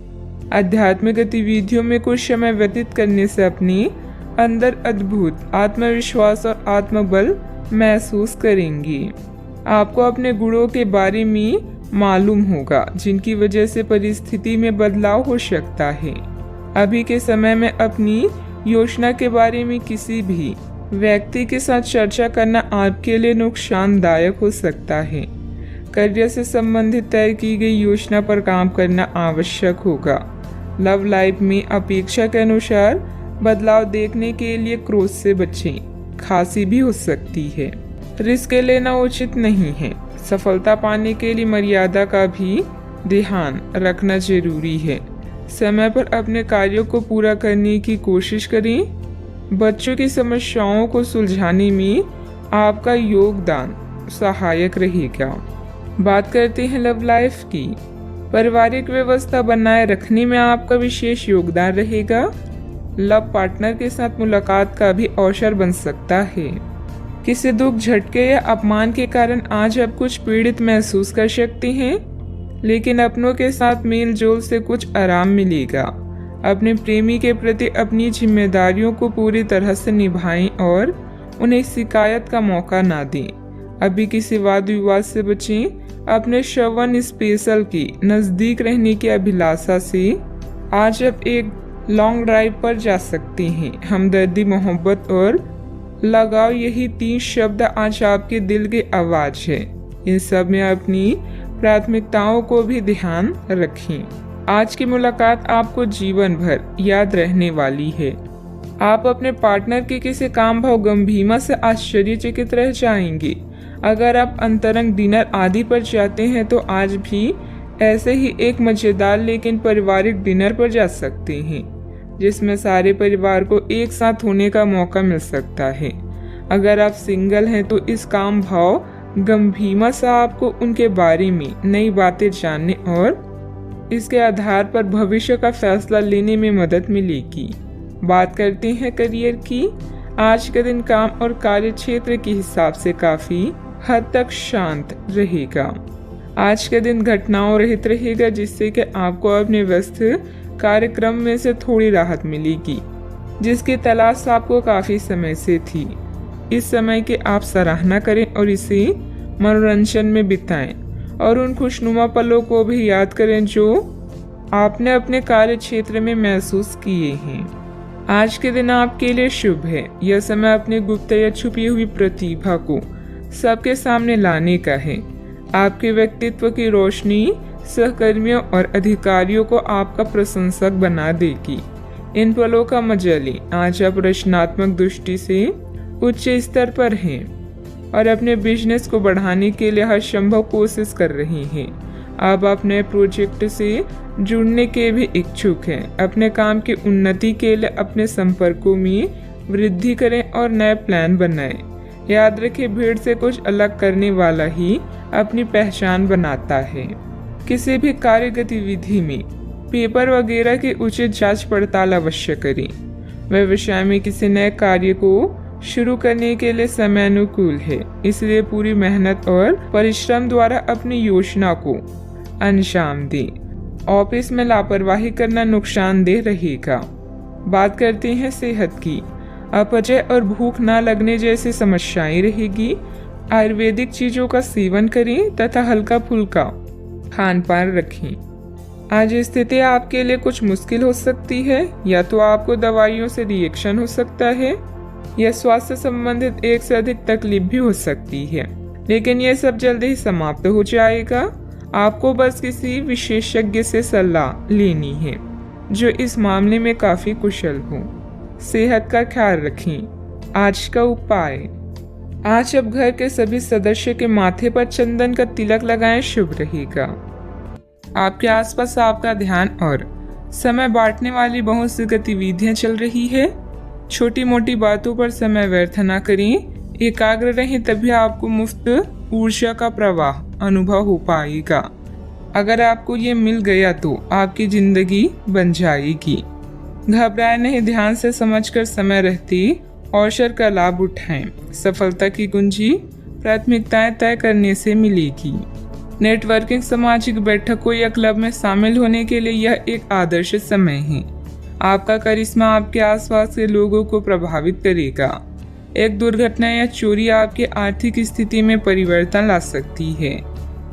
आध्यात्मिक गतिविधियों में कुछ समय व्यतीत करने से अपने अंदर अद्भुत आत्मविश्वास और आत्मबल महसूस करेंगे। आपको अपने गुणों के बारे में मालूम होगा जिनकी वजह से परिस्थिति में बदलाव हो सकता है। अभी के समय में अपनी योजना के बारे में किसी भी व्यक्ति के साथ चर्चा करना आपके लिए नुकसानदायक हो सकता है। करियर से संबंधित तय की गई योजना पर काम करना आवश्यक होगा। लव लाइफ में अपेक्षा के अनुसार बदलाव देखने के लिए क्रोध से बचें। खांसी भी हो सकती है। रिस्क लेना उचित नहीं है। सफलता पाने के लिए मर्यादा का भी ध्यान रखना जरूरी है। समय पर अपने कार्यों को पूरा करने की कोशिश करें। बच्चों की समस्याओं को सुलझाने में आपका योगदान सहायक रहेगा। बात करते हैं लव लाइफ की। पारिवारिक व्यवस्था बनाए रखने में आपका विशेष योगदान रहेगा। लव पार्टनर के साथ मुलाकात का भी अवसर बन सकता है। किसी दुख, झटके या अपमान के कारण आज आप कुछ पीड़ित महसूस कर सकते हैं, लेकिन अपनों के साथ मेल जोल से कुछ आराम मिलेगा। अपने प्रेमी के प्रति अपनी जिम्मेदारियों को पूरी तरह से निभाएं और उन्हें शिकायत का मौका ना दें। अभी किसी वाद विवाद से बचें। अपने श्रवण स्पेशल के नजदीक रहने की अभिलाषा से आज आप एक लॉन्ग ड्राइव पर जा सकते हैं। हमदर्दी, मोहब्बत और लगाव, यही 3 शब्द आज आपके दिल की आवाज है। इन सब में अपनी प्राथमिकताओं को भी ध्यान रखें। आज की मुलाकात आपको जीवन भर याद रहने वाली है। आप अपने पार्टनर के किसी काम भाव गंभीरता से आश्चर्यचकित रह जाएंगे। अगर आप अंतरंग डिनर आदि पर जाते हैं तो आज भी ऐसे ही एक मजेदार लेकिन पारिवारिक डिनर पर जा सकते हैं, जिसमें सारे परिवार को एक साथ होने का मौका मिल सकता है। अगर आप सिंगल हैं तो इस काम भाव गंभीरता से आपको उनके बारे में नई बातें जानने और इसके आधार पर भविष्य का फैसला लेने में मदद मिलेगी। बात करते हैं करियर की। आज का दिन काम और कार्य क्षेत्र के हिसाब से काफी हद तक शांत रहेगा। आज का दिन घटनाओं रहित रहेगा, जिससे कि आपको अपने व्यस्त कार्यक्रम में से थोड़ी राहत मिलेगी, जिसकी तलाश आपको काफी समय से थी। इस समय की आप सराहना करें और इसे मनोरंजन में बिताएं और उन खुशनुमा पलों को भी याद करें जो आपने अपने कार्य क्षेत्र में महसूस किए हैं। आज के दिन आपके लिए शुभ है। यह समय अपनी गुप्त या छुपी हुई प्रतिभा को सबके सामने लाने का है। आपके व्यक्तित्व की रोशनी सहकर्मियों और अधिकारियों को आपका प्रशंसक बना देगी। इन पलों का मजा लें। आज आप रचनात्मक दृष्टि से उच्च स्तर पर हैं और अपने बिजनेस को बढ़ाने के लिए हर संभव कोशिश कर रहे हैं। आप अपने प्रोजेक्ट से जुड़ने के भी इच्छुक हैं। अपने काम की उन्नति के लिए अपने संपर्कों में वृद्धि करें और नए प्लान बनाएं। याद रखें, भीड़ से कुछ अलग करने वाला ही अपनी पहचान बनाता है। किसी भी कार्य गतिविधि में पेपर वगैरह की उचित जांच पड़ताल अवश्य करें। व्यवसाय में किसी नए कार्य को शुरू करने के लिए समय अनुकूल है, इसलिए पूरी मेहनत और परिश्रम द्वारा अपनी योजना को अंजाम दें। ऑफिस में लापरवाही करना नुकसानदेह रहेगा। बात करते हैं सेहत की। अपचय और भूख न लगने जैसी समस्याएं रहेगी। आयुर्वेदिक चीजों का सेवन करें तथा हल्का फुल्का खान पान रखें। आज स्थिति आपके लिए कुछ मुश्किल हो सकती है, या तो आपको दवाइयों से रिएक्शन हो सकता है या स्वास्थ्य संबंधित एक से अधिक तकलीफ भी हो सकती है, लेकिन यह सब जल्दी ही समाप्त हो जाएगा। आपको बस किसी विशेषज्ञ से सलाह लेनी है जो इस मामले में काफी कुशल हो। सेहत का ख्याल रखें। आज का उपाय, आज अब घर के सभी सदस्य के माथे पर चंदन का तिलक लगाएं, शुभ रहेगा। आपके आसपास आपका ध्यान और समय बांटने वाली बहुत सी गतिविधियां चल रही है। छोटी मोटी बातों पर समय व्यर्थ न करें। एकाग्र रहें, तभी आपको मुफ्त ऊर्जा का प्रवाह अनुभव हो पाएगा। अगर आपको ये मिल गया तो आपकी जिंदगी बन जाएगी। घबराए नहीं, ध्यान से समझकर समय रहते अवसर का लाभ उठाएं। सफलता की कुंजी प्राथमिकताएं तय करने से मिलेगी। नेटवर्किंग, सामाजिक बैठकों या क्लब में शामिल होने के लिए यह एक आदर्श समय है। आपका करिश्मा आपके आसपास के लोगों को प्रभावित करेगा। एक दुर्घटना या चोरी आपकी आर्थिक स्थिति में परिवर्तन ला सकती है।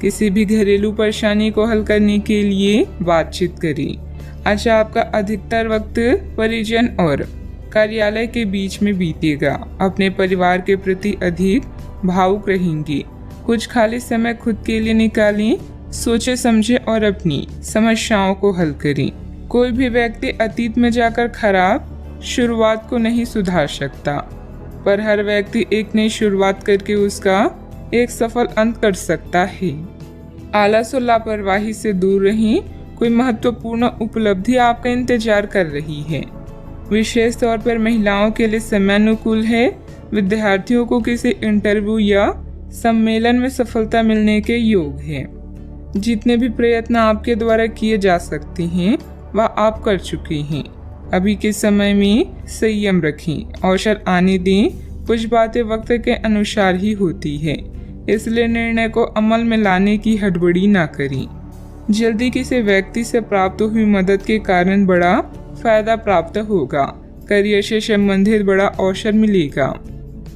किसी भी घरेलू परेशानी को हल करने के लिए बातचीत करें। आज आपका अधिकतर वक्त परिजन और कार्यालय के बीच में बीतेगा। अपने परिवार के प्रति अधिक भावुक रहेंगे। कुछ खाली समय खुद के लिए निकालें। सोचे समझे और अपनी समस्याओं को हल करें। कोई भी व्यक्ति अतीत में जाकर खराब शुरुआत को नहीं सुधार सकता, पर हर व्यक्ति एक नई शुरुआत करके उसका एक सफल अंत कर सकता है। आलस और लापरवाही से दूर रहें। कोई महत्वपूर्ण उपलब्धि आपका इंतजार कर रही है। विशेष तौर पर महिलाओं के लिए समय अनुकूल है। विद्यार्थियों को किसी इंटरव्यू या सम्मेलन में सफलता मिलने के योग है। जितने भी प्रयत्न आपके द्वारा किए जा सकते हैं वह आप कर चुके हैं। अभी के समय में संयम रखें। अवसर आने दें। कुछ बातें वक्त के अनुसार ही होती है, इसलिए निर्णय को अमल में लाने की हड़बड़ी ना करें। जल्दी किसी व्यक्ति से प्राप्त हुई मदद के कारण बड़ा फायदा प्राप्त होगा। करियर से संबंधित बड़ा अवसर मिलेगा।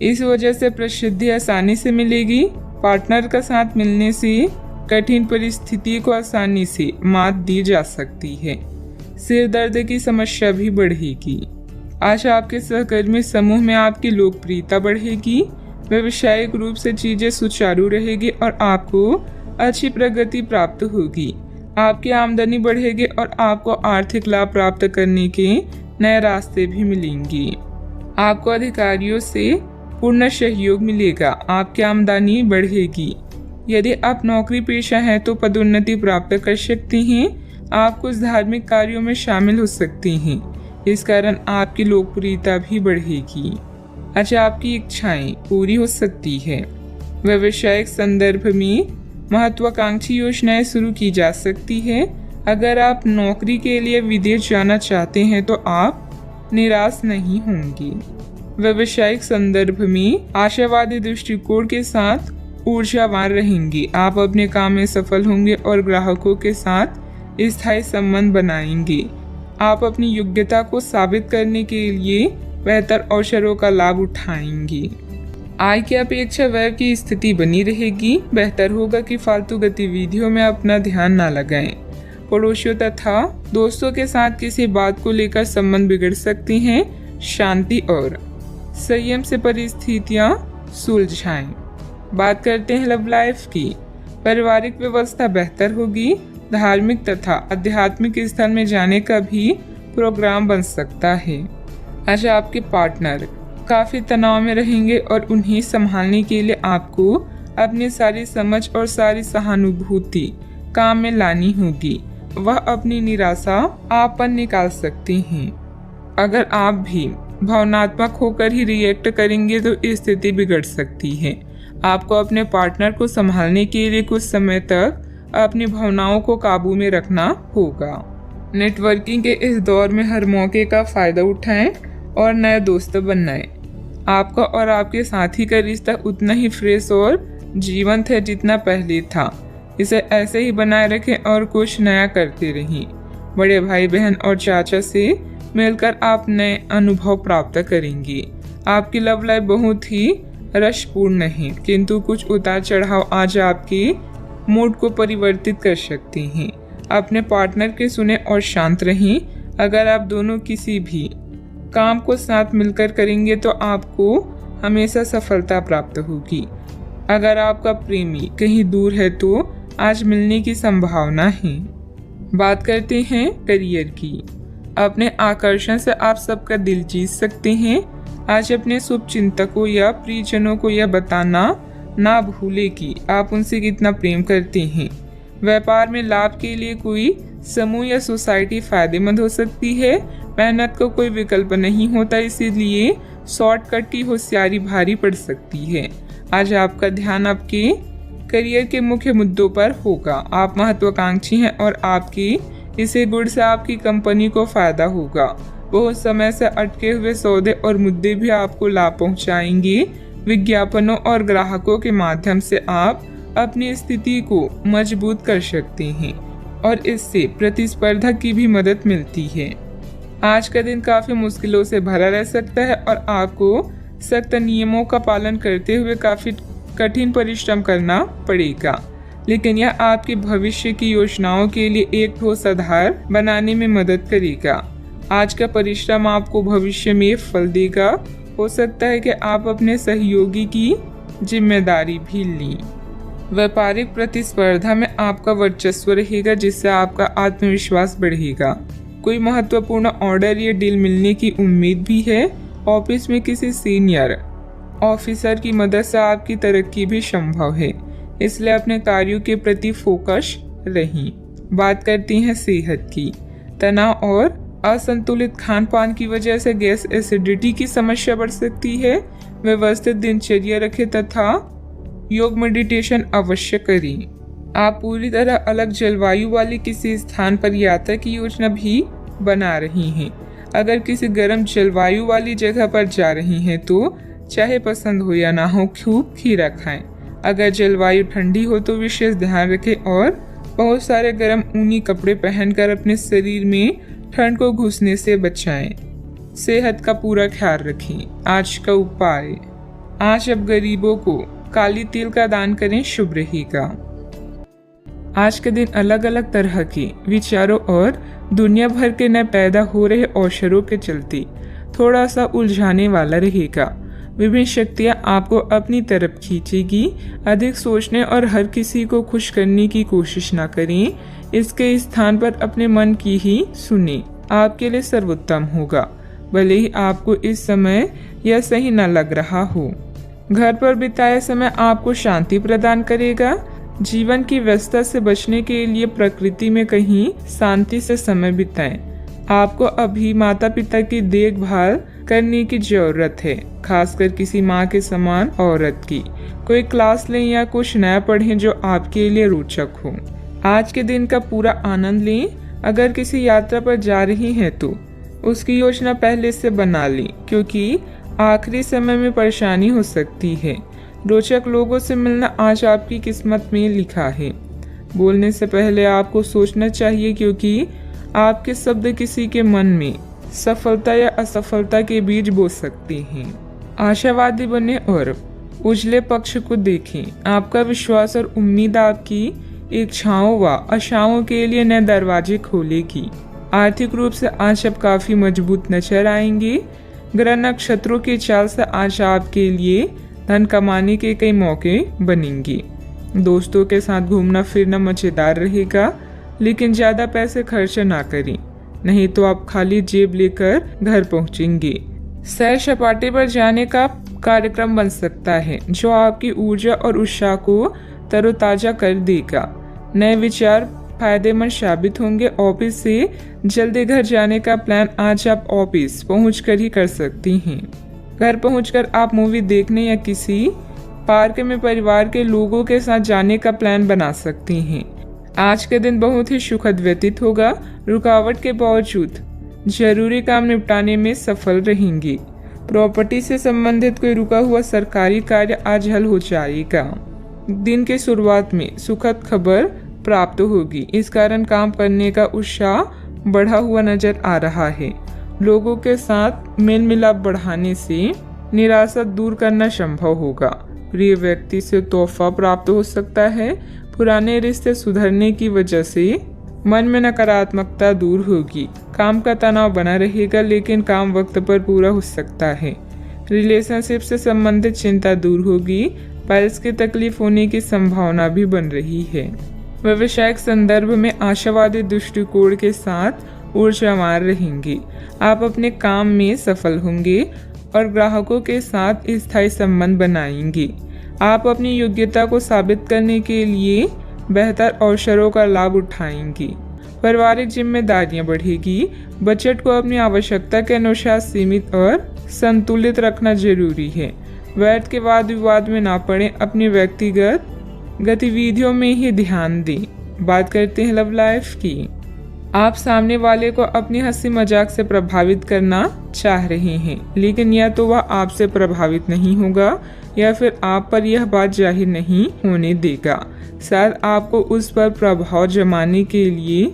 इस वजह से प्रसिद्धि आसानी से मिलेगी। पार्टनर का साथ मिलने से कठिन परिस्थिति को आसानी से मात दी जा सकती है। सिर दर्द की समस्या भी बढ़ेगी। आज आपके सहकर्मी समूह में आपकी लोकप्रियता बढ़ेगी। व्यावसायिक रूप से चीजें सुचारू रहेगी और आपको अच्छी प्रगति प्राप्त होगी। आपकी आमदनी बढ़ेगी और आपको आर्थिक लाभ प्राप्त करने के नए रास्ते भी मिलेंगे। आपको अधिकारियों से पूर्ण सहयोग मिलेगा। आपकी आमदनी बढ़ेगी। यदि आप नौकरी पेशा हैं तो पदोन्नति प्राप्त कर सकते हैं। आप कुछ धार्मिक कार्यों में शामिल हो सकते हैं। इस कारण आपकी लोकप्रियता भी बढ़ेगी। अच्छा, आपकी इच्छाएं पूरी हो सकती है। व्यावसायिक संदर्भ में महत्वाकांक्षी योजनाएं शुरू की जा सकती है। अगर आप नौकरी के लिए विदेश जाना चाहते हैं तो आप निराश नहीं होंगी। व्यावसायिक संदर्भ में आशावादी दृष्टिकोण के साथ ऊर्जावान रहेंगी। आप अपने काम में सफल होंगे और ग्राहकों के साथ स्थायी संबंध बनाएंगे। आप अपनी योग्यता को साबित करने के लिए बेहतर अवसरों का लाभ उठाएंगी। आय की अपेक्षा व्यय की स्थिति बनी रहेगी। बेहतर होगा कि फालतू गतिविधियों में अपना ध्यान न लगाएं। पड़ोसियों तथा दोस्तों के साथ किसी बात को लेकर संबंध बिगड़ सकते हैं। शांति और संयम से परिस्थितियां सुलझाएं। बात करते हैं लव लाइफ की। पारिवारिक व्यवस्था बेहतर होगी। धार्मिक तथा आध्यात्मिक स्थल में जाने का भी प्रोग्राम बन सकता है। आज आपके पार्टनर काफी तनाव में रहेंगे और उन्हें संभालने के लिए आपको अपनी सारी समझ और सारी सहानुभूति काम में लानी होगी। वह अपनी निराशा आप पर निकाल सकते हैं। अगर आप भी भावनात्मक होकर ही रिएक्ट करेंगे तो स्थिति बिगड़ सकती है। आपको अपने पार्टनर को संभालने के लिए कुछ समय तक अपनी भावनाओं को काबू में रखना होगा। नेटवर्किंग के इस दौर में हर मौके का फायदा उठाएं और नए दोस्त बनाएं। आपका और आपके साथी का रिश्ता उतना ही फ्रेश और जीवंत है जितना पहले था। इसे ऐसे ही बनाए रखें और कुछ नया करते रहें। बड़े भाई बहन और चाचा से मिलकर आप नए अनुभव प्राप्त करेंगे। आपकी लव लाइफ बहुत ही रसपूर्ण है, किंतु कुछ उतार चढ़ाव आज आपके मूड को परिवर्तित कर सकते हैं। अपने पार्टनर के सुने और शांत रहें। अगर आप दोनों किसी भी काम को साथ मिलकर करेंगे तो आपको हमेशा सफलता प्राप्त होगी। अगर आपका प्रेमी कहीं दूर है तो आज मिलने की संभावना है। बात करते हैं करियर की। अपने आकर्षण से आप सबका दिल जीत सकते हैं। आज अपने शुभ चिंतकों या प्रियजनों को यह बताना ना भूले कि आप उनसे कितना प्रेम करते हैं। व्यापार में लाभ के लिए कोई समूह या सोसाइटी फायदेमंद हो सकती है। मेहनत को कोई विकल्प नहीं होता, इसीलिए शॉर्टकट की होशियारी भारी पड़ सकती है। आज आपका ध्यान आपके करियर के मुख्य मुद्दों पर होगा। आप महत्वाकांक्षी हैं और आपकी इसे गुण से आपकी कंपनी को फायदा होगा। बहुत समय से अटके हुए सौदे और मुद्दे भी आपको लाभ पहुंचाएंगे। विज्ञापनों और ग्राहकों के माध्यम से आप अपनी स्थिति को मजबूत कर सकते हैं और इससे प्रतिस्पर्धा की भी मदद मिलती है। आज का दिन काफी मुश्किलों से भरा रह सकता है और आपको सख्त नियमों का पालन करते हुए काफी कठिन परिश्रम करना पड़ेगा, लेकिन यह आपके भविष्य की योजनाओं के लिए एक ठोस आधार बनाने में मदद करेगा। आज का परिश्रम आपको भविष्य में फल देगा। हो सकता है कि आप अपने सहयोगी की जिम्मेदारी भी लें। व्यापारिक प्रतिस्पर्धा में आपका वर्चस्व रहेगा, जिससे आपका आत्मविश्वास बढ़ेगा। कोई महत्वपूर्ण ऑर्डर या डील मिलने की उम्मीद भी है। ऑफिस में किसी सीनियर ऑफिसर की मदद से आपकी तरक्की भी संभव है, इसलिए अपने कार्यों के प्रति फोकस रहें। बात करते हैं सेहत की। तनाव और असंतुलित खान पान की वजह से गैस एसिडिटी की समस्या बढ़ सकती है। व्यवस्थित दिनचर्या रखें तथा योग मेडिटेशन अवश्य करें। आप पूरी तरह अलग जलवायु वाले किसी स्थान पर यात्रा की योजना भी बना रही हैं। अगर किसी गर्म जलवायु वाली जगह पर जा रही हैं तो चाहे पसंद हो या ना हो खूब खीरा खाएं। अगर जलवायु ठंडी हो तो विशेष ध्यान रखें और बहुत सारे गर्म ऊनी कपड़े पहनकर अपने शरीर में ठंड को घुसने से बचाएं। सेहत का पूरा ख्याल रखें। आज का उपाय, आज अब गरीबों को काली तिल का दान करें, शुभ रहेगा। आज के दिन अलग अलग तरह के विचारों और दुनिया भर के नए पैदा हो रहे अवसरों के चलते थोड़ा सा उलझाने वाला रहेगा। विभिन्न शक्तियाँ आपको अपनी तरफ खींचेगी। अधिक सोचने और हर किसी को खुश करने की कोशिश ना करें। इसके स्थान पर अपने मन की ही सुने, आपके लिए सर्वोत्तम होगा, भले ही आपको इस समय यह सही न लग रहा हो। घर पर बिताया समय आपको शांति प्रदान करेगा। जीवन की व्यस्तता से बचने के लिए प्रकृति में कहीं शांति से समय बिताएं। आपको अभी माता पिता की देखभाल करने की जरूरत है, खासकर किसी माँ के समान औरत की। कोई क्लास लें या कुछ नया पढ़ें जो आपके लिए रोचक हो। आज के दिन का पूरा आनंद लें। अगर किसी यात्रा पर जा रही हैं तो उसकी योजना पहले से बना लें, क्योंकि आखिरी समय में परेशानी हो सकती है। रोचक लोगों से मिलना आज आपकी किस्मत में लिखा है। बोलने से पहले आपको सोचना चाहिए, क्योंकि आपके शब्द किसी के मन में सफलता या असफलता के बीज बो सकते हैं। आशावादी बने और उजले पक्ष को देखें। आपका विश्वास और उम्मीद आपकी इच्छाओं व आशाओं के लिए नए दरवाजे खोलेगी। आर्थिक रूप से आज आप काफी मजबूत नजर आएंगे। ग्रह नक्षत्रों की चाल से आज आपके लिए धन कमाने के कई मौके बनेंगे। दोस्तों के साथ घूमना फिरना मजेदार रहेगा, लेकिन ज्यादा पैसे खर्च ना करें, नहीं तो आप खाली जेब लेकर घर पहुंचेंगे। सैर सपाटे पर जाने का कार्यक्रम बन सकता है, जो आपकी ऊर्जा और उत्साह को तरोताजा कर देगा। नए विचार फायदेमंद साबित होंगे। ऑफिस से जल्दी घर जाने का प्लान आज आप ऑफिस पहुंचकर ही कर सकती हैं। घर पहुंचकर आप मूवी देखने या किसी पार्क में परिवार के लोगों के साथ जाने का प्लान बना सकती हैं। आज के दिन बहुत ही सुखद व्यतीत होगा। रुकावट के बावजूद जरूरी काम निपटाने में सफल रहेंगी। प्रॉपर्टी से संबंधित कोई रुका हुआ सरकारी कार्य आज हल हो जाएगा। दिन की शुरुआत में सुखद खबर प्राप्त होगी, इस कारण काम करने का उत्साह बढ़ा हुआ नजर आ रहा है। लोगों के साथ मेल मिलाप बढ़ाने से निराशा दूर करना संभव होगा। प्रिय व्यक्ति से तोहफा प्राप्त हो सकता है। पुराने रिश्ते सुधरने की वजह से मन में नकारात्मकता दूर होगी। काम का तनाव बना रहेगा, लेकिन काम वक्त पर पूरा हो सकता है। रिलेशनशिप से संबंधित चिंता दूर होगी। पाइल्स की तकलीफ होने की संभावना भी बन रही है। व्यवसायिक संदर्भ में आशावादी दृष्टिकोण के साथ ऊर्जावान रहेंगे। आप अपने काम में सफल होंगे और ग्राहकों के साथ स्थायी संबंध बनाएंगे। आप अपनी योग्यता को साबित करने के लिए बेहतर अवसरों का लाभ उठाएंगे। पारिवारिक जिम्मेदारियां बढ़ेगी। बजट को अपनी आवश्यकता के अनुसार सीमित और संतुलित रखना जरूरी है। व्यर्थ के वाद विवाद में ना पड़े। अपनी व्यक्तिगत गतिविधियों में ही ध्यान दें। बात करते हैं लव लाइफ की। आप सामने वाले को अपनी हंसी मजाक से प्रभावित करना चाह रहे हैं, लेकिन या तो वह आपसे प्रभावित नहीं होगा या फिर आप पर यह बात जाहिर नहीं होने देगा। शायद आपको उस पर प्रभाव जमाने के लिए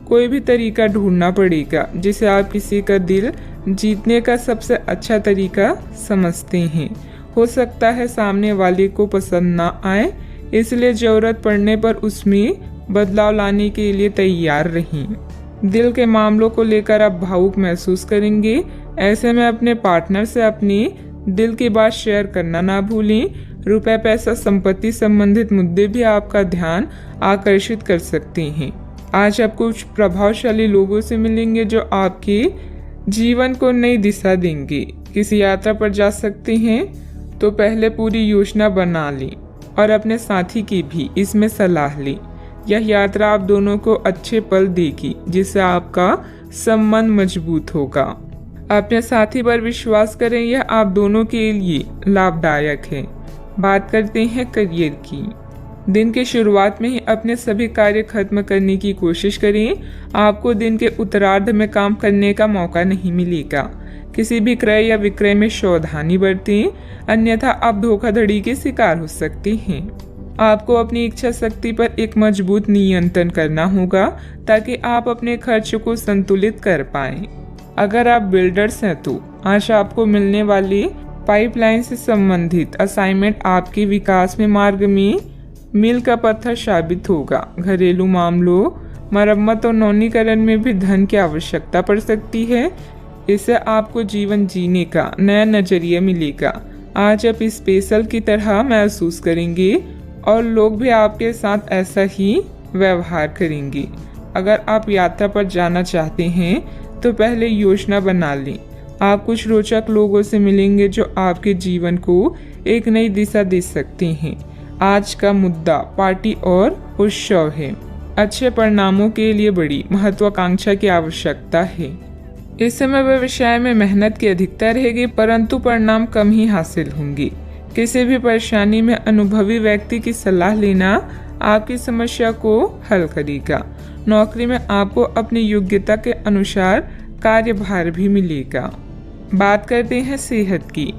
कोई भी तरीका ढूंढना पड़ेगा, जिसे आप किसी का दिल जीतने का सबसे अच्छा तरीका समझते हैं। हो सकता है सामने वाले को पसंद ना आए, इसलिए जरूरत पड़ने पर उसमें बदलाव लाने के लिए तैयार रहें। दिल के मामलों को लेकर आप भावुक महसूस करेंगे। ऐसे में अपने पार्टनर से अपने दिल की बात शेयर करना ना भूलें। रुपए पैसा संपत्ति संबंधित मुद्दे भी आपका ध्यान आकर्षित कर सकते हैं। आज आप कुछ प्रभावशाली लोगों से मिलेंगे जो आपके जीवन को नई दिशा देंगे। किसी यात्रा पर जा सकते हैं तो पहले पूरी योजना बना लें और अपने साथी की भी इसमें सलाह लें। यह यात्रा आप दोनों को अच्छे पल देगी, जिससे आपका संबंध मजबूत होगा। अपने साथी पर विश्वास करें, यह आप दोनों के लिए लाभदायक है। बात करते हैं करियर की। दिन की शुरुआत में ही अपने सभी कार्य खत्म करने की कोशिश करें। आपको दिन के उत्तरार्ध में काम करने का मौका नहीं मिलेगा। किसी भी क्रय या विक्रय में सावधानी बरतें, अन्यथा आप धोखाधड़ी के शिकार हो सकते हैं। आपको अपनी इच्छा शक्ति पर एक मजबूत नियंत्रण करना होगा, ताकि आप अपने खर्च को संतुलित कर पाएं। अगर आप बिल्डर्स हैं तो आज आपको मिलने वाली पाइपलाइन से संबंधित असाइनमेंट आपके विकास में मार्ग में मील का पत्थर साबित होगा। घरेलू मामलों, मरम्मत और नवीनीकरण में भी धन की आवश्यकता पड़ सकती है। इससे आपको जीवन जीने का नया नजरिया मिलेगा। आज आप स्पेशल की तरह महसूस करेंगे और लोग भी आपके साथ ऐसा ही व्यवहार करेंगे। अगर आप यात्रा पर जाना चाहते हैं तो पहले योजना बना लें। आप कुछ रोचक लोगों से मिलेंगे जो आपके जीवन को एक नई दिशा दे सकते हैं। आज का मुद्दा पार्टी और उत्सव है। अच्छे परिणामों के लिए बड़ी महत्वाकांक्षा की आवश्यकता है। इस समय व्यवसाय में मेहनत की अधिकता रहेगी, परंतु परिणाम कम ही हासिल होंगे। किसी भी परेशानी में अनुभवी व्यक्ति की सलाह लेना आपकी समस्या को हल करेगा। नौकरी में आपको अपनी योग्यता के अनुसार कार्यभार भी मिलेगा। बात करते हैं सेहत की।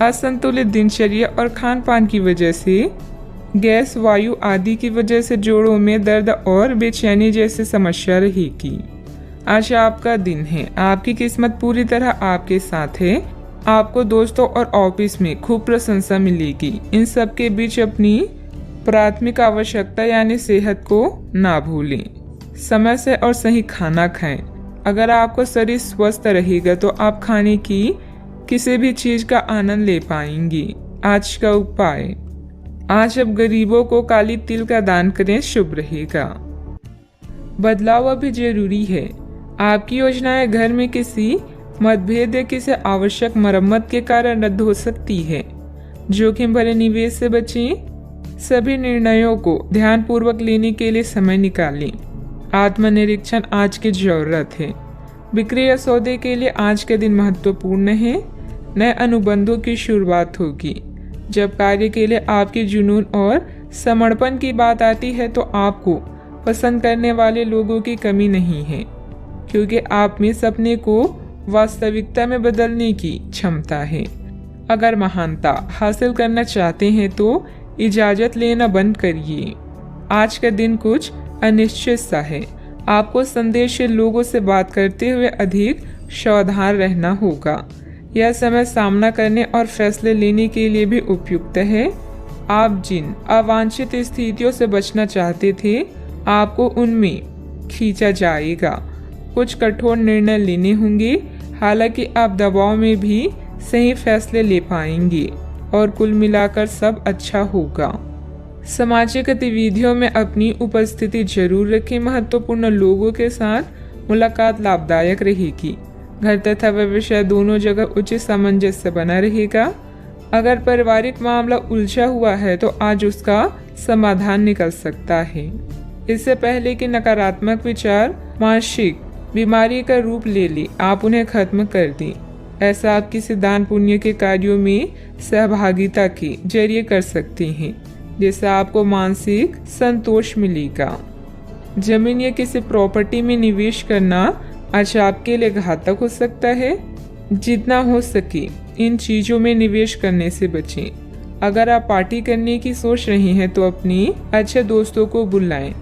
असंतुलित दिनचर्या और खान पान की वजह से गैस, वायु आदि की वजह से जोड़ों में दर्द और बेचैनी जैसी समस्या रहेगी। आज आपका दिन है, आपकी किस्मत पूरी तरह आपके साथ है। आपको दोस्तों और ऑफिस में खूब प्रशंसा मिलेगी। इन सब के बीच अपनी प्राथमिक आवश्यकता यानी सेहत को ना भूलें। समय से और सही खाना खाएं। अगर आपका शरीर स्वस्थ रहेगा तो आप खाने की किसी भी चीज का आनंद ले पाएंगी। आज का उपाय, आज अब गरीबों को काली तिल का दान करें, शुभ रहेगा। बदलाव अभी जरूरी है। आपकी योजनाएं घर में किसी मतभेद या किसी आवश्यक मरम्मत के कारण रद्द हो सकती है। जोखिम भरे निवेश से बचें। सभी निर्णयों को ध्यानपूर्वक लेने के लिए समय निकालें। आत्मनिरीक्षण आज की जरूरत है। बिक्री या सौदे के लिए आज के दिन महत्वपूर्ण है। नए अनुबंधों की शुरुआत होगी। जब कार्य के लिए आपकी जुनून और समर्पण की बात आती है तो आपको पसंद करने वाले लोगों की कमी नहीं है, क्योंकि आप में सपने को वास्तविकता में बदलने की क्षमता है। अगर महानता हासिल करना चाहते हैं तो इजाजत लेना बंद करिए। आज का दिन कुछ अनिश्चित सा है। आपको संदेशी लोगों से बात करते हुए अधिक सावधान रहना होगा। यह समय सामना करने और फैसले लेने के लिए भी उपयुक्त है। आप जिन अवांछित स्थितियों से बचना चाहते थे, आपको उनमें खींचा जाएगा। कुछ कठोर निर्णय लेने होंगे, हालांकि आप दबाव में भी सही फैसले ले पाएंगे और कुल मिलाकर सब अच्छा होगा। सामाजिक गतिविधियों में अपनी उपस्थिति जरूर रखें। महत्वपूर्ण लोगों के साथ मुलाकात लाभदायक रहेगी। घर तथा व्यवसाय दोनों जगह उचित सामंजस्य बना रहेगा। अगर पारिवारिक मामला उलझा हुआ है तो आज उसका समाधान निकल सकता है। इससे पहले कि नकारात्मक विचार मानसिक बीमारी का रूप ले ले, आप उन्हें खत्म कर दें। ऐसा आप किसी दान पुण्य के कार्यों में सहभागिता के जरिए कर सकते हैं, जिससे आपको मानसिक संतोष मिलेगा। जमीन या किसी प्रॉपर्टी में निवेश करना आज आपके लिए घातक हो सकता है। जितना हो सके इन चीजों में निवेश करने से बचें। अगर आप पार्टी करने की सोच रहे हैं तो अपनी अच्छे दोस्तों को बुलाएं।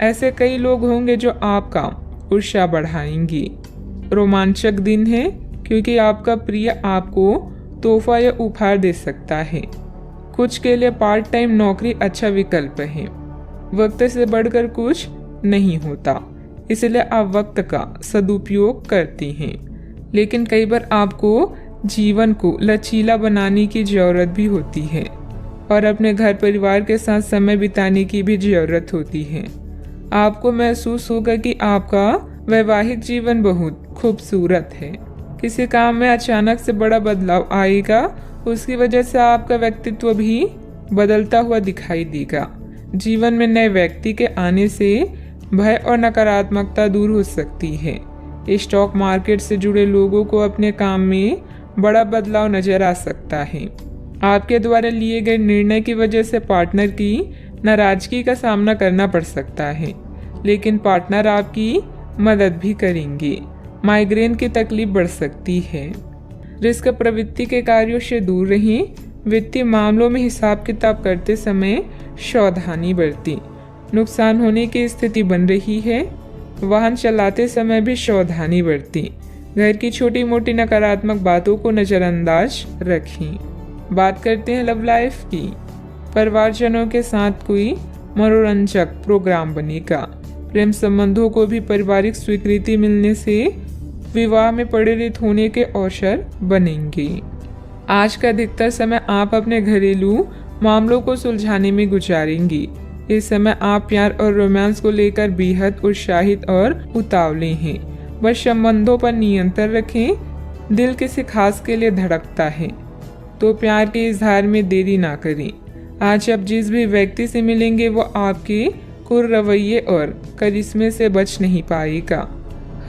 ऐसे कई लोग होंगे जो आपका उत्साह बढ़ाएंगे। रोमांचक दिन है, क्योंकि आपका प्रिय आपको तोहफा या उपहार दे सकता है। कुछ के लिए पार्ट टाइम नौकरी अच्छा विकल्प है। वक्त से बढ़कर कुछ नहीं होता, इसलिए आप वक्त का सदुपयोग करते हैं। लेकिन कई बार आपको जीवन को लचीला बनाने की जरूरत भी होती है और अपने घर परिवार के साथ समय बिताने की भी जरूरत होती है। आपको महसूस होगा कि आपका वैवाहिक जीवन बहुत खूबसूरत है। किसी काम में अचानक से बड़ा बदलाव आएगा, उसकी वजह से आपका व्यक्तित्व भी बदलता हुआ दिखाई देगा। जीवन में नए व्यक्ति के आने से भय और नकारात्मकता दूर हो सकती है। स्टॉक मार्केट से जुड़े लोगों को अपने काम में बड़ा बदलाव नजर आ सकता है। आपके द्वारा लिए गए निर्णय की वजह से पार्टनर की नाराजगी का सामना करना पड़ सकता है, लेकिन पार्टनर आपकी मदद भी करेंगे। माइग्रेन की तकलीफ बढ़ सकती है। रिस्क प्रवृत्ति के कार्यों से दूर रहें। वित्तीय मामलों में हिसाब किताब करते समय सावधानी बरतें। नुकसान होने की स्थिति बन रही है। वाहन चलाते समय भी सावधानी बरतें। घर की छोटी मोटी नकारात्मक बातों को नजरअंदाज रखें। बात करते हैं लव लाइफ की। परिवारजनों के साथ कोई मनोरंजक प्रोग्राम बनेगा। प्रेम संबंधों को भी पारिवारिक स्वीकृति मिलने से विवाह में परिणत होने के अवसर बनेंगे। आज का अधिकतर समय आप अपने घरेलू मामलों को सुलझाने में गुजारेंगे। इस समय आप प्यार और रोमांस को लेकर बेहद उत्साहित और उतावले हैं। बस संबंधों पर नियंत्रण रखें। दिल किसी खास के लिए धड़कता है तो प्यार के इजहार में देरी ना करें। आज आप जिस भी व्यक्ति से मिलेंगे वो आपके कुर रवैये और करिश्मे से बच नहीं पाएगा।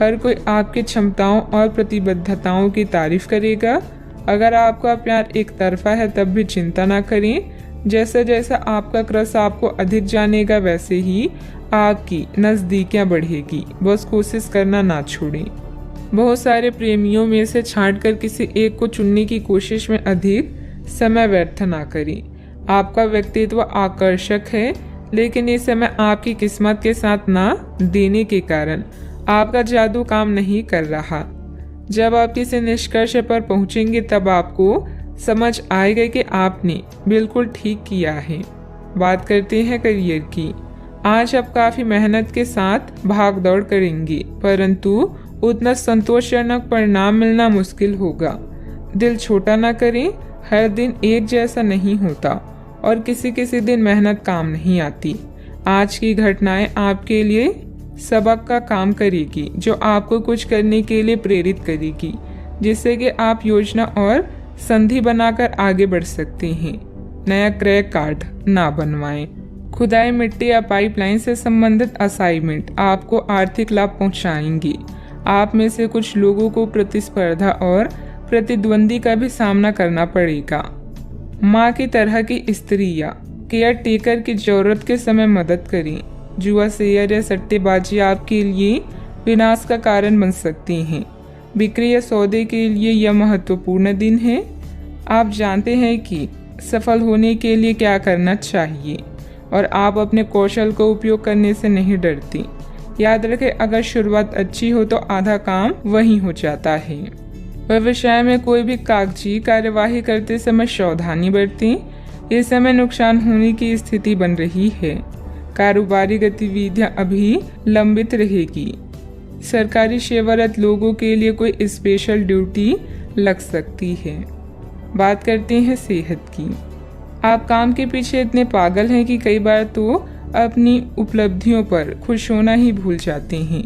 हर कोई आपकी क्षमताओं और प्रतिबद्धताओं की तारीफ करेगा। अगर आपका प्यार एक तरफा है तब भी चिंता ना करें। जैसा जैसा आपका क्रश आपको अधिक जानेगा वैसे ही आपकी नज़दीकियाँ बढ़ेगी। बस कोशिश करना ना छोड़ें। बहुत सारे प्रेमियों में से छांटकर किसी एक को चुनने की कोशिश में अधिक समय व्यर्थ ना करें। आपका व्यक्तित्व आकर्षक है, लेकिन इस समय आपकी किस्मत के साथ ना देने के कारण आपका जादू काम नहीं कर रहा। जब आप किसी निष्कर्ष पर पहुंचेंगे तब आपको समझ आएगा कि आपने बिल्कुल ठीक किया है। बात करते हैं करियर की। आज आप काफ़ी मेहनत के साथ भाग दौड़ करेंगे, परंतु उतना संतोषजनक परिणाम मिलना मुश्किल होगा। दिल छोटा ना करें, हर दिन एक जैसा नहीं होता और किसी किसी दिन मेहनत काम नहीं आती। आज की घटनाएं आपके लिए सबक का काम करेगी, जो आपको कुछ करने के लिए प्रेरित करेगी, जिससे कि आप योजना और संधि बनाकर आगे बढ़ सकते हैं। नया क्रैक कार्ड ना बनवाएं। खुदाई मिट्टी या पाइपलाइन से संबंधित असाइनमेंट आपको आर्थिक लाभ पहुंचाएंगे। आप में से कुछ लोगों को प्रतिस्पर्धा और प्रतिद्वंदी का भी सामना करना पड़ेगा। माँ की तरह की स्त्री या केयर टेकर की जरूरत के समय मदद करें। जुआ, शेयर या सट्टेबाजी आपके लिए विनाश का कारण बन सकती हैं। बिक्री या सौदे के लिए यह महत्वपूर्ण दिन है। आप जानते हैं कि सफल होने के लिए क्या करना चाहिए और आप अपने कौशल को उपयोग करने से नहीं डरती। याद रखें, अगर शुरुआत अच्छी हो तो आधा काम वहीं हो जाता है। व्यवसाय में कोई भी कागजी कार्यवाही करते समय सावधानी बरतें। इस समय नुकसान होने की स्थिति बन रही है। कारोबारी गतिविधियां अभी लंबित रहेगी। सरकारी सेवारत लोगों के लिए कोई स्पेशल ड्यूटी लग सकती है। बात करते हैं सेहत की। आप काम के पीछे इतने पागल हैं कि कई बार तो अपनी उपलब्धियों पर खुश होना ही भूल जाते हैं।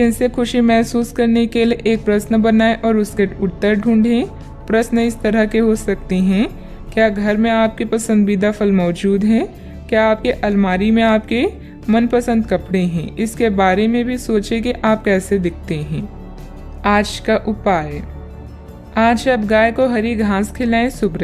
इनसे खुशी महसूस करने के लिए एक प्रश्न बनाएं और उसके उत्तर ढूंढें। प्रश्न इस तरह के हो सकते हैं: क्या घर में आपके पसंदीदा फल मौजूद हैं? क्या आपके अलमारी में आपके मनपसंद कपड़े हैं? इसके बारे में भी सोचें कि आप कैसे दिखते हैं। आज का उपाय: आज आप गाय को हरी घास खिलाएं। शुभ